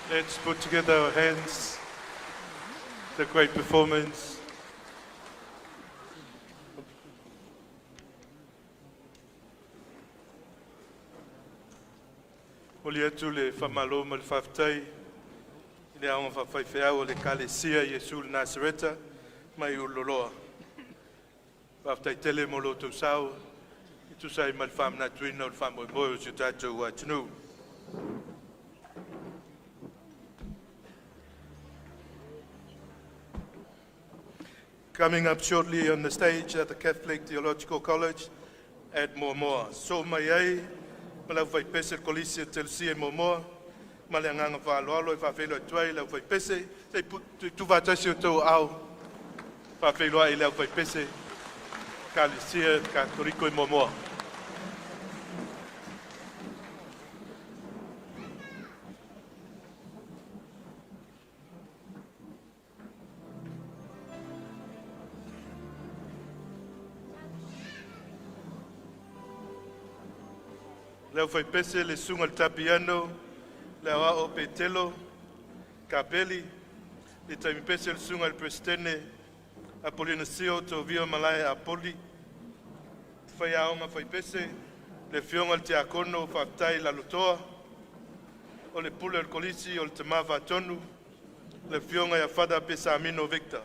Let's put together our hands. The great performance. Oli atu le whamalo ma le whaftai. I le aonga whawhaiwheau o le kalesia Iesu le Nasareta mai uloloa. Whaftai tele mo lo tausau. I tusai ma le whamna tuina o le whamoimoe o si tātou atinu. Coming up shortly on the stage at the Catholic Theological College at Momoa. So mai ai, ma lau whai pese kolisi telsi e Momoa, ma le anganga whaaloalo e whawhelo e tuai lau whai pese, sei tuwatasi o tau au, whawhelo ai lau whai pese, ka lisia ka toriko e Momoa. Leo fai pese le sunga le tapiano, le awa o petelo, kapeli, le taimi pese le sunga le prestene, Apolina sio to vio malai apoli, fai aonga fai pese, le fionga le tiakono whaftai la lutoa, o le pule le kolisi o le tamava tonu, le fionga ya fada pesa amino victor.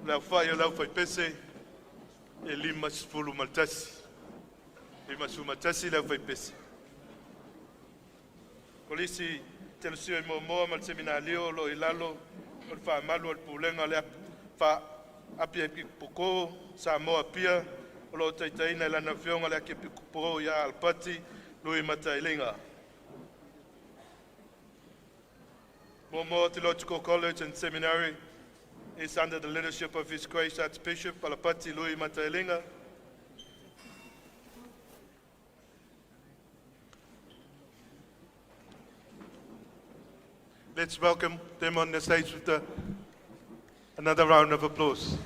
Leo fai o leo fai pese, e lima sifulu maltasi. Lima sumatasi lau fai pese. Kolisi telusio I Momoa mal seminalio lo ilalo o fa malu al pulenga le fa apia poko Samoa pia o lo taitaina la nafionga le ke poko ya alpati lui matailinga. Momoa Theological College and Seminary is under the leadership of His Grace Archbishop Alapati Lui Matailinga. Let's welcome them on the stage with another round of applause.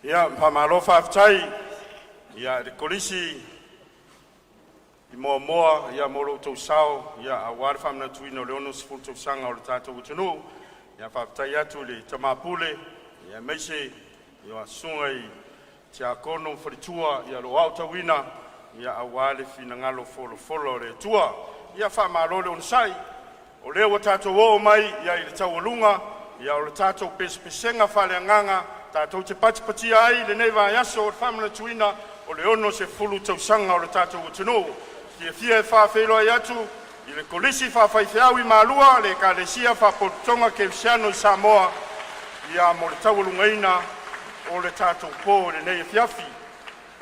Ia pamalo whaftai, ia le kolisi i moa ia moro tausao, ia aware whamna tuina o leono sifuru tausanga o le tātou utunu, ia whaftai atu le tamapule, ia meise, ia sunga i te akono wharitua, ia lo autawina, ia aware fina ngalo folo le tua, ia whamalo le onsai, o leo wa tātou o mai, ia i le taualunga, ia o le tātou Pesepesega whale anganga, tātou te patipati ai, le nei vai aso o le whamana tuina, o le ono se fulu tausanga o le tātou utunu. Kia fia e whawhelo ai atu, i le kolisi whawhaiwheau i Malua, le kalesia whapotonga ke Visiano i Samoa, ia mo le taualungaina o le tātou pō le nei e fiafi.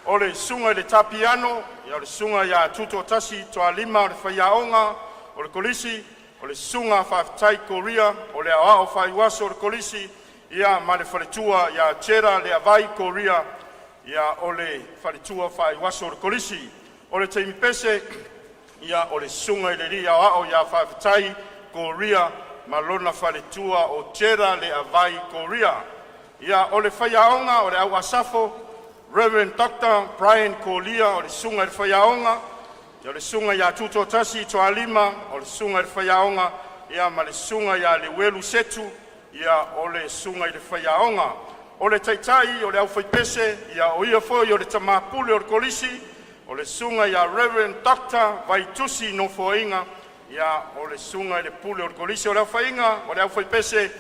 O le sunga i le tapiano, ia o le sunga ia Tuto'atasi toa lima o le whaiaonga, o le kolisi, o le sunga whawhtai Korea, o le ao whaiwaso o le kolisi, ia ma le whaletua, ia tera le avai Korea, ia o le whaletua whaiwaso o le kolisi, o le teimi pese, ia o le sunga i le ria ao ia whawhtai Korea, ma lona whaletua o tera le avai Korea, ia o le whaiaonga o le au asafo, Reverend Dr. Brian Korea, o le sunga i le whaiaonga, ia o le sunga ia Tuto'atasi toa lima, o le sunga i le whaiaonga, ia ma le sunga ia le welu setu, ia o le sunga i le whaiaonga. O le taitai, o le au whaipese, ia o ia foi o le tamapule o le kolisi, o le sunga ia Reverend Dr. Vaitusi no foinga, ia o le sunga i le pule o le kolisi o le au whainga, o le au whaipese,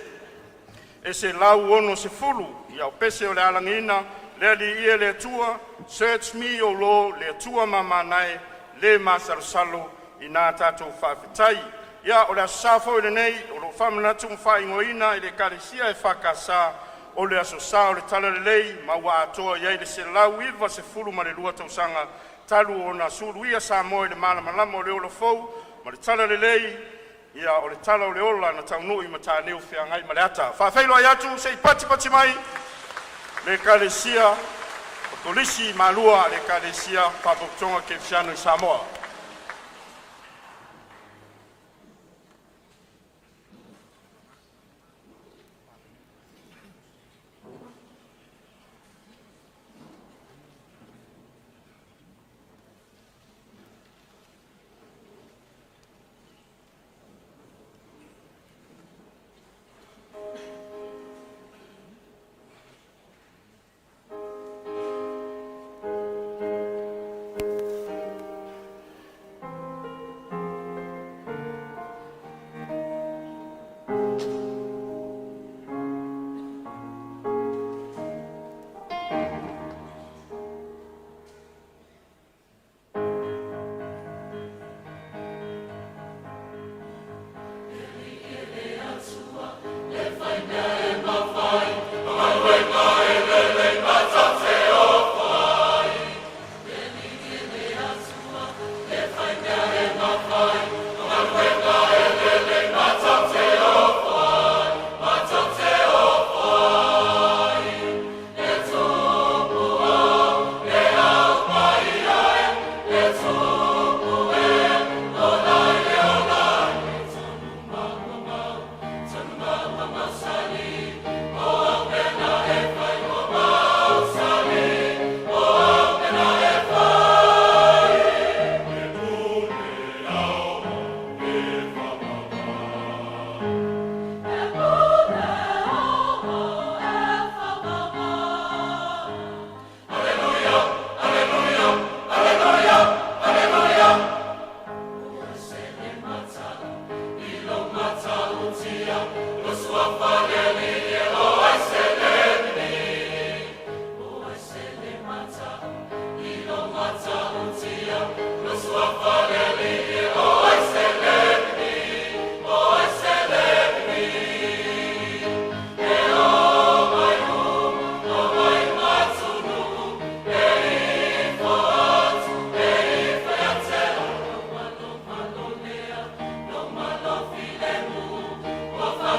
e se lau ono se fulu, ia o pese o le alangina, le ali ia le atua, search me o lo, le atua mamanae, le masarusalo, i nā tātou whawhitai. Ia o le asafo i le nei, o lo whamanatu mwhaingoina i le karesia e whakasa, o le asosa o le tala le lei, maua atoa iai le se lau iwa se fulu ma le lua tausanga, talu o na suru ia Samoa i le malamalama o le ola fou, ma le tala le lei, ia o le tala o le ola na taunui ma tāneu whiangai ma le ata. Whawhailo ai atu, se i pati mai, le karesia, o kolisi malua le karesia, Papotonga ke Visiano i Samoa.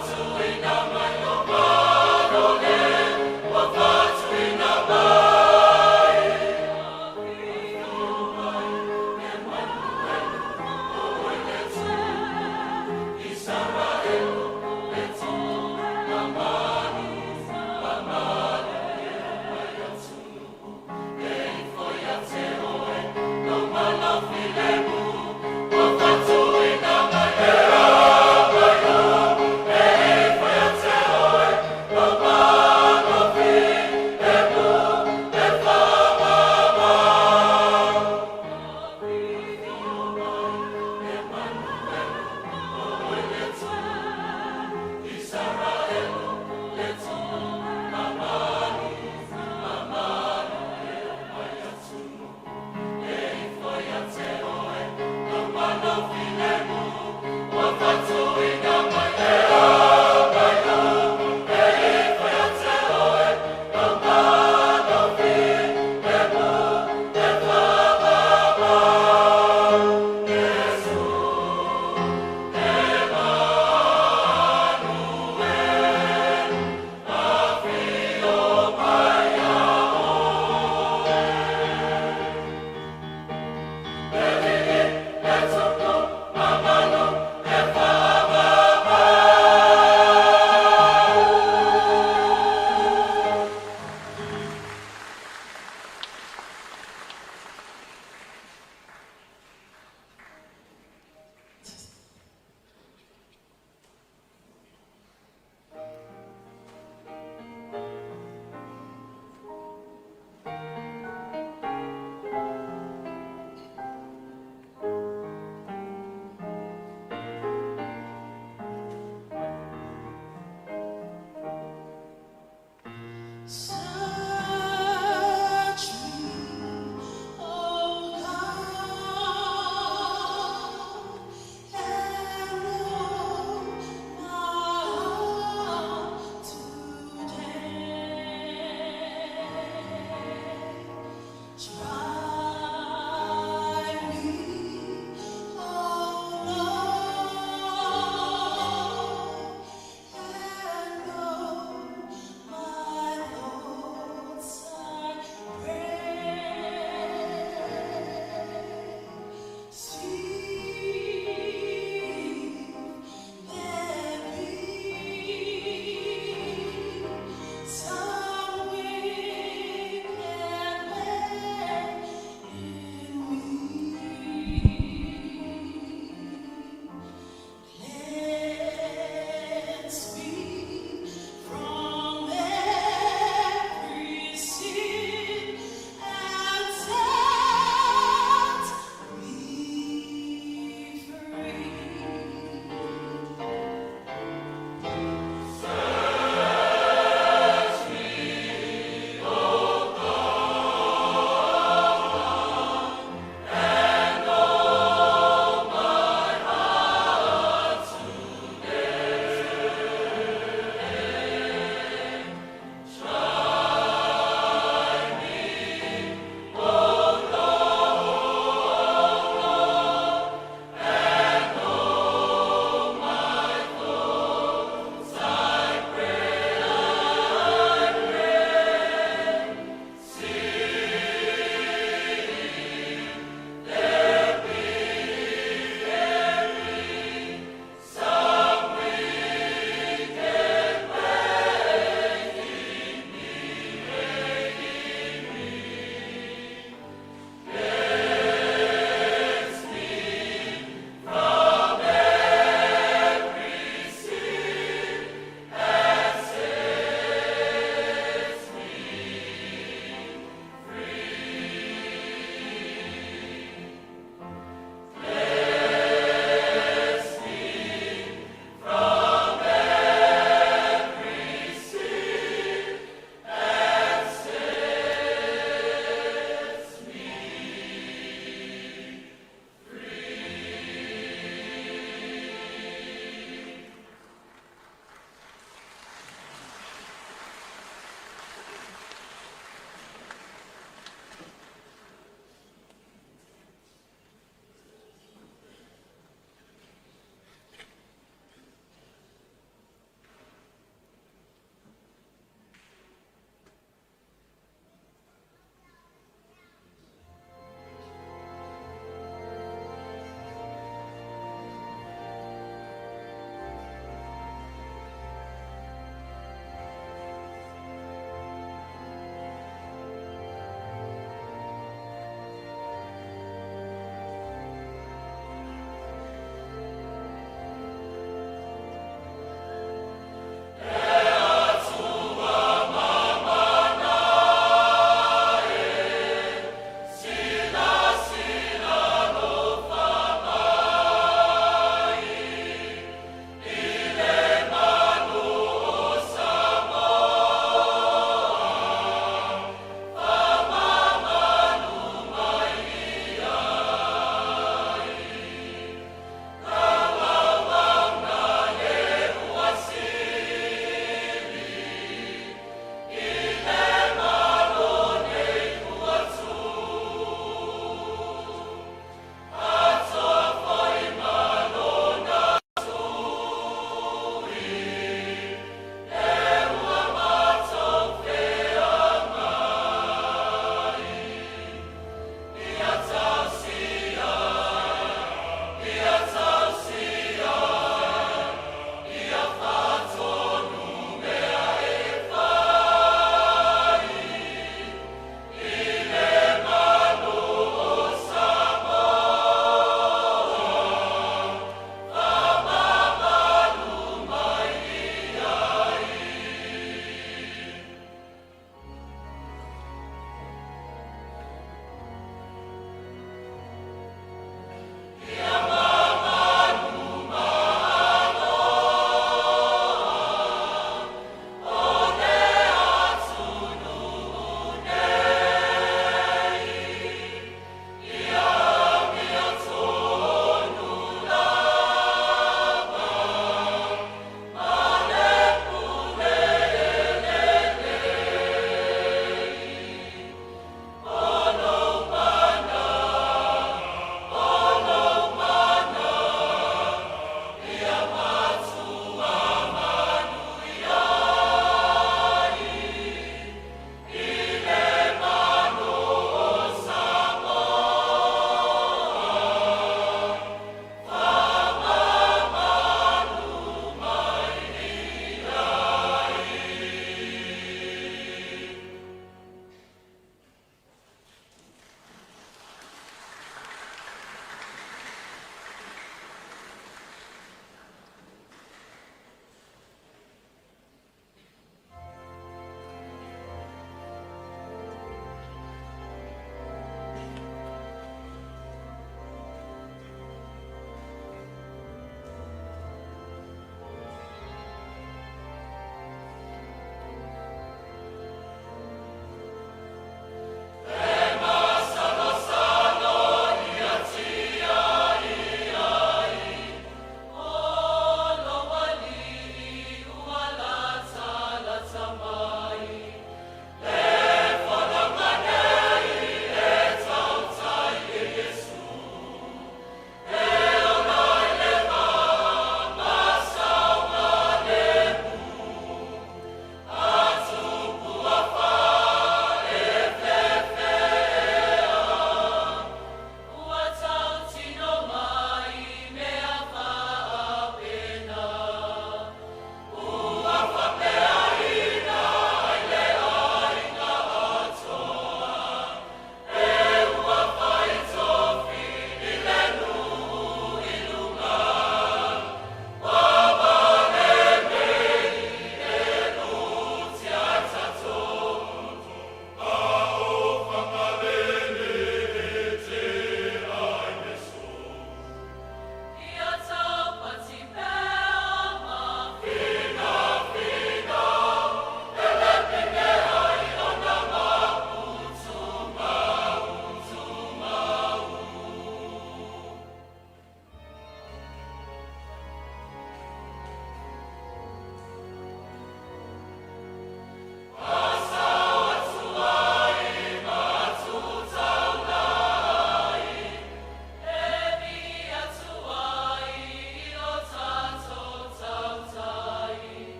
Tuina mai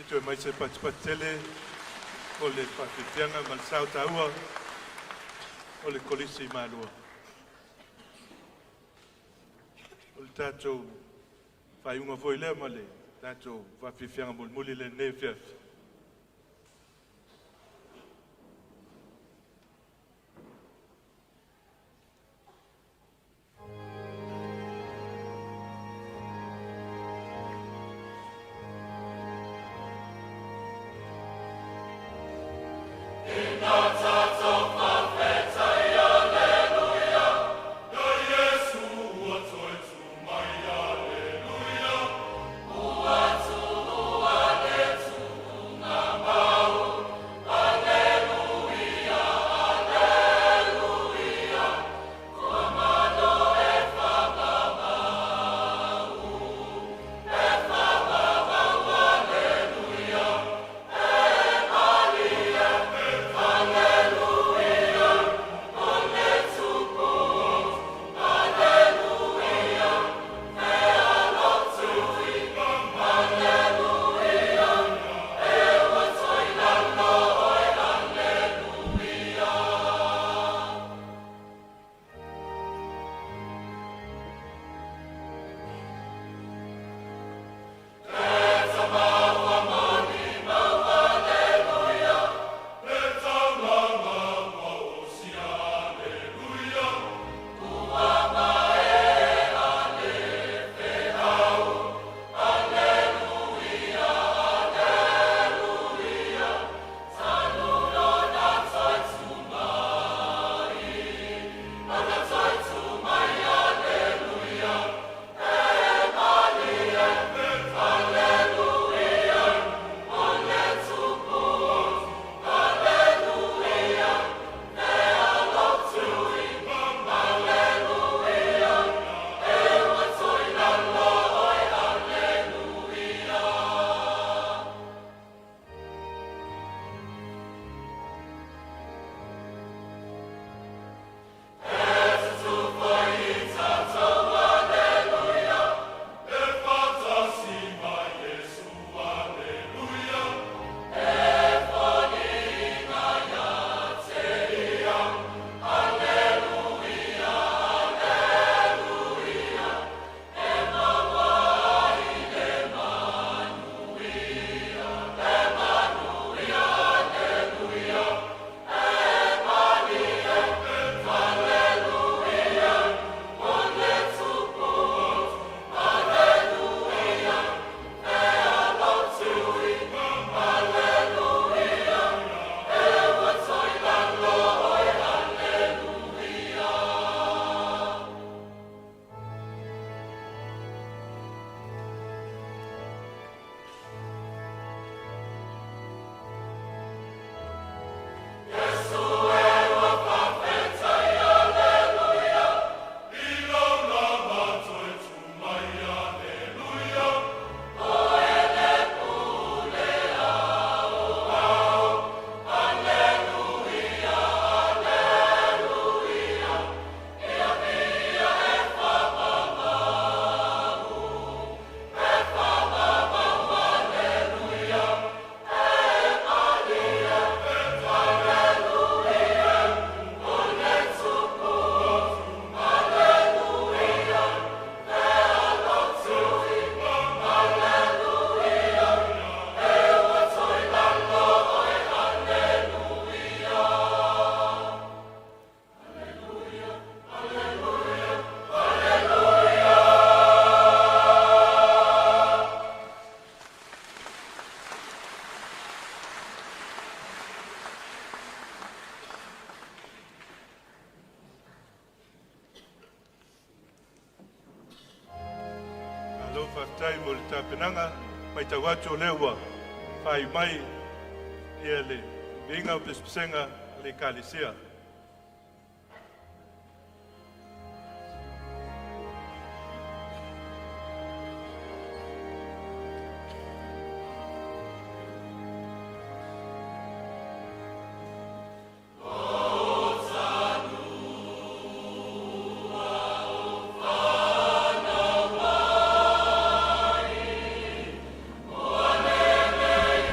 Tue mai se Pesepesega o le whawhiwhianga ma le sao taua o le kolisi i Malua. O le tātou whaiunga foi lea ma le tātou whawhiwhianga mulmuli le ne whiawhi. whaftai mo le tāpenanga, mai tau atu o lewa, whai mai ia le vinga o Pesepesega le Kalesia. Alleluia,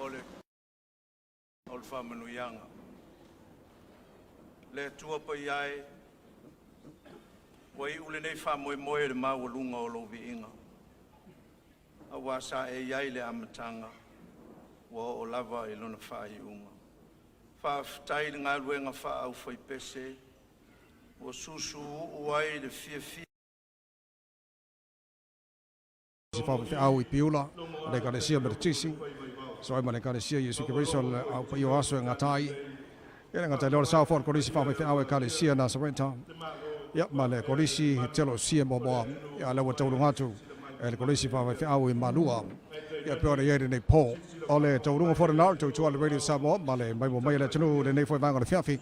ole whamanuianga. Le tua pa iai, wai ule nei whamoe le mawalunga o lovi inga. A wasa e iai le amatanga, wa o lava e lona whai unga. Whaafitai le ngā luenga wha au whai pese, wa susu uai le fia. Si whawhi au I piula, le karesia me tisi, so ai mane karesia Yesu Kiriso au pa io aso e ngatai. Ia ngatai lor sao for korisi whawhi au e karesia na sarenta. Ia mane korisi telo sia momoa, ia lewa tauru ngatu, e le korisi whawhi au I manua. Ia peore iere nei po. O le taurunga for nau, tau tua le radio Samoa, male mai mo mai le tunu le nei foi vanga le fiafi.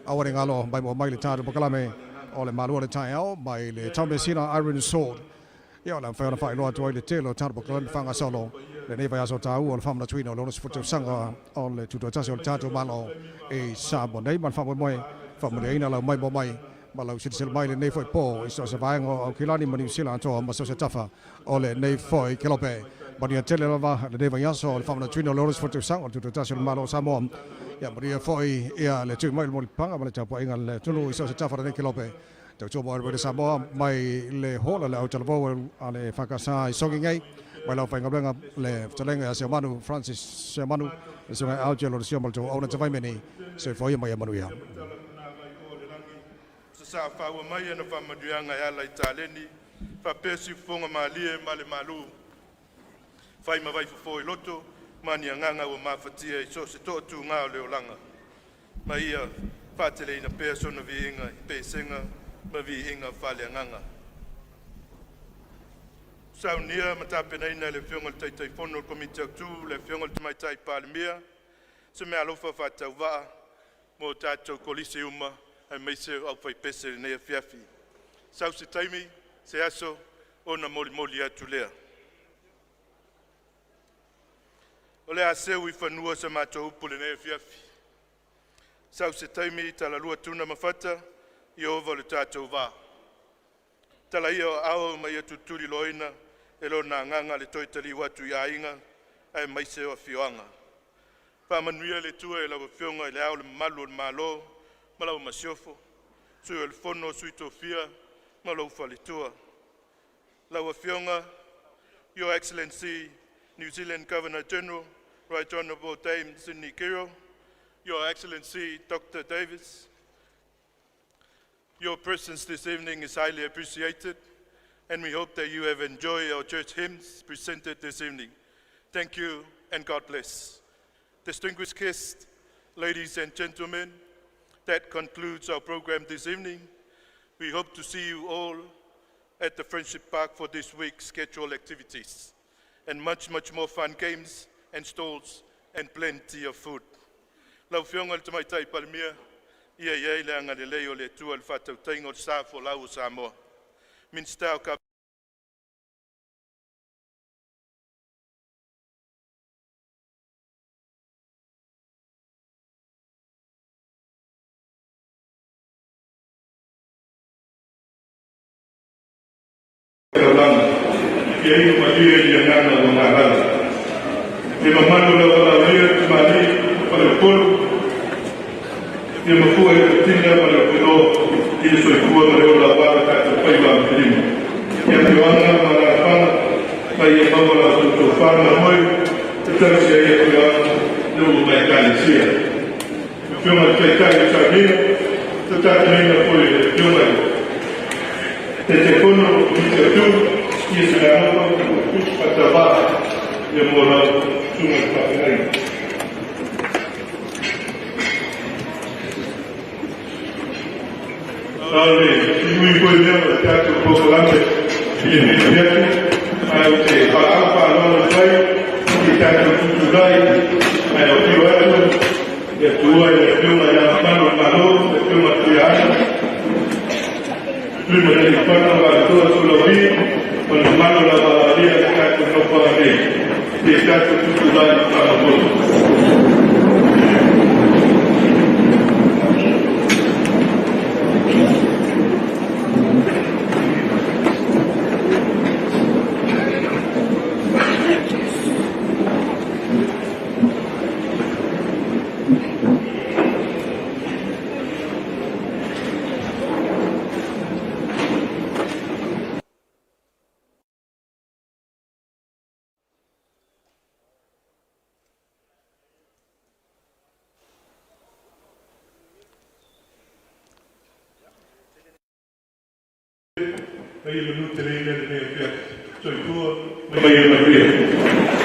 Aware ngalo mai mo mai le tāru pakalame, o le malua le tai au, mai le taumesina Iron Sword. Ia la whaona whai loa tuai le telo tārupa kalani whanga solo. Le nei vai aso tāu o le whamana tuina o lonas futu sanga o le tuto'atasi o le tātou malo e Samoa nei man whamoe moe. Whamune eina lau mai mo mai. Ma lau sitisila mai le nei foi pō. Iso se vaenga o kilani mani usila antoa ma so se tafa o le nei foi kelope. Mani a tele lava le nei vai aso o le whamana tuina o lonas futu sanga o le tuto'atasi o le malo o Samoa. Ia mani a foi ia le tui mai le moli panga ma le taupo inga le tunu iso se tafa le nei kelope. Tau tō mo le Samoa mai le hola le au talavo a le whakasa I songi ngai. Mai lau whainga blenga le talenga a Seo Manu, Francis Seo Manu, le sungai au jelo le Seo Manu tō auna tawai meni, se whaia mai a manu ia. Sa whaua mai ana whamaduanga e ala I tāleni, whapesi whonga maalie ma le malu. Whai ma vai fufo I loto, mani a nganga o mawhatia I so se tō tū ngā o leo langa. Ma ia whātele ina pēa sona vi inga I pēsenga, ma vi inga whale nganga. Sau nia matapena ina le whionga le taitai whono komite aktu, le whionga le tamaitai pālemia, se mea alofa whātau waa, mō tātou kolise uma, ai meise au whai pese le nea whiafi. Sau se taimi, se aso, ona moli moli atu lea. O le aseu I whanua sa mātou upu le nea whiafi. Sau se taimi, tala lua tuna mawhata, I ova le tātou wā. Tala ia o ao mai atu turi loina, e lo nā nganga le toitali watu I ainga, ai maise o whioanga. Pāmanuia le tua e lawa whionga I le ao le malu o le malo, malau masiofo, sui o le whono sui tō whia, malau whale tua. Lawa whionga, Your Excellency, New Zealand Governor General, Right Honourable Dame Sydney Kiro, Your Excellency Dr. Davis, your presence this evening is highly appreciated, and we hope that you have enjoyed our church hymns presented this evening. Thank you, and God bless. Distinguished guests, ladies and gentlemen, that concludes our program this evening. We hope to see you all at the Friendship Park for this week's scheduled activities, and much, much more fun games and stalls, and plenty of food. Lau whionga le tamaitai palemia, ia iei le anga le leo le tua le whatau taingo le sāfo lau o Samoa. Minsta o ka Iei o malia I ngana o ngā rana. E mamano le wala lia te mani o le polo. E mafua e te tina o le pilo I le soifua ma le ola wala kata paiwa a pirima. E a piwanga ma ngā whana, mai e mawala o whana moi, te tarasi a e piwanga leo mai kāne sia. E whionga te kai o Sarmina, te tātaina poi e whionga. Te kono I te atu, I se ngā nopa, a trabalho e a moral suma de papelei. Allora, lui poi abbiamo il teatro popolare in Vietnam, ma che fa allora sai, il teatro culturale, ma lo più alto, e tu hai più una mano, e più una triana. Prima di parlare solo lì, con la mano la via del teatro non fa bene, il teatro culturale fa molto. Kai manu te reina le mea pia. Soi tua, mai mai mai.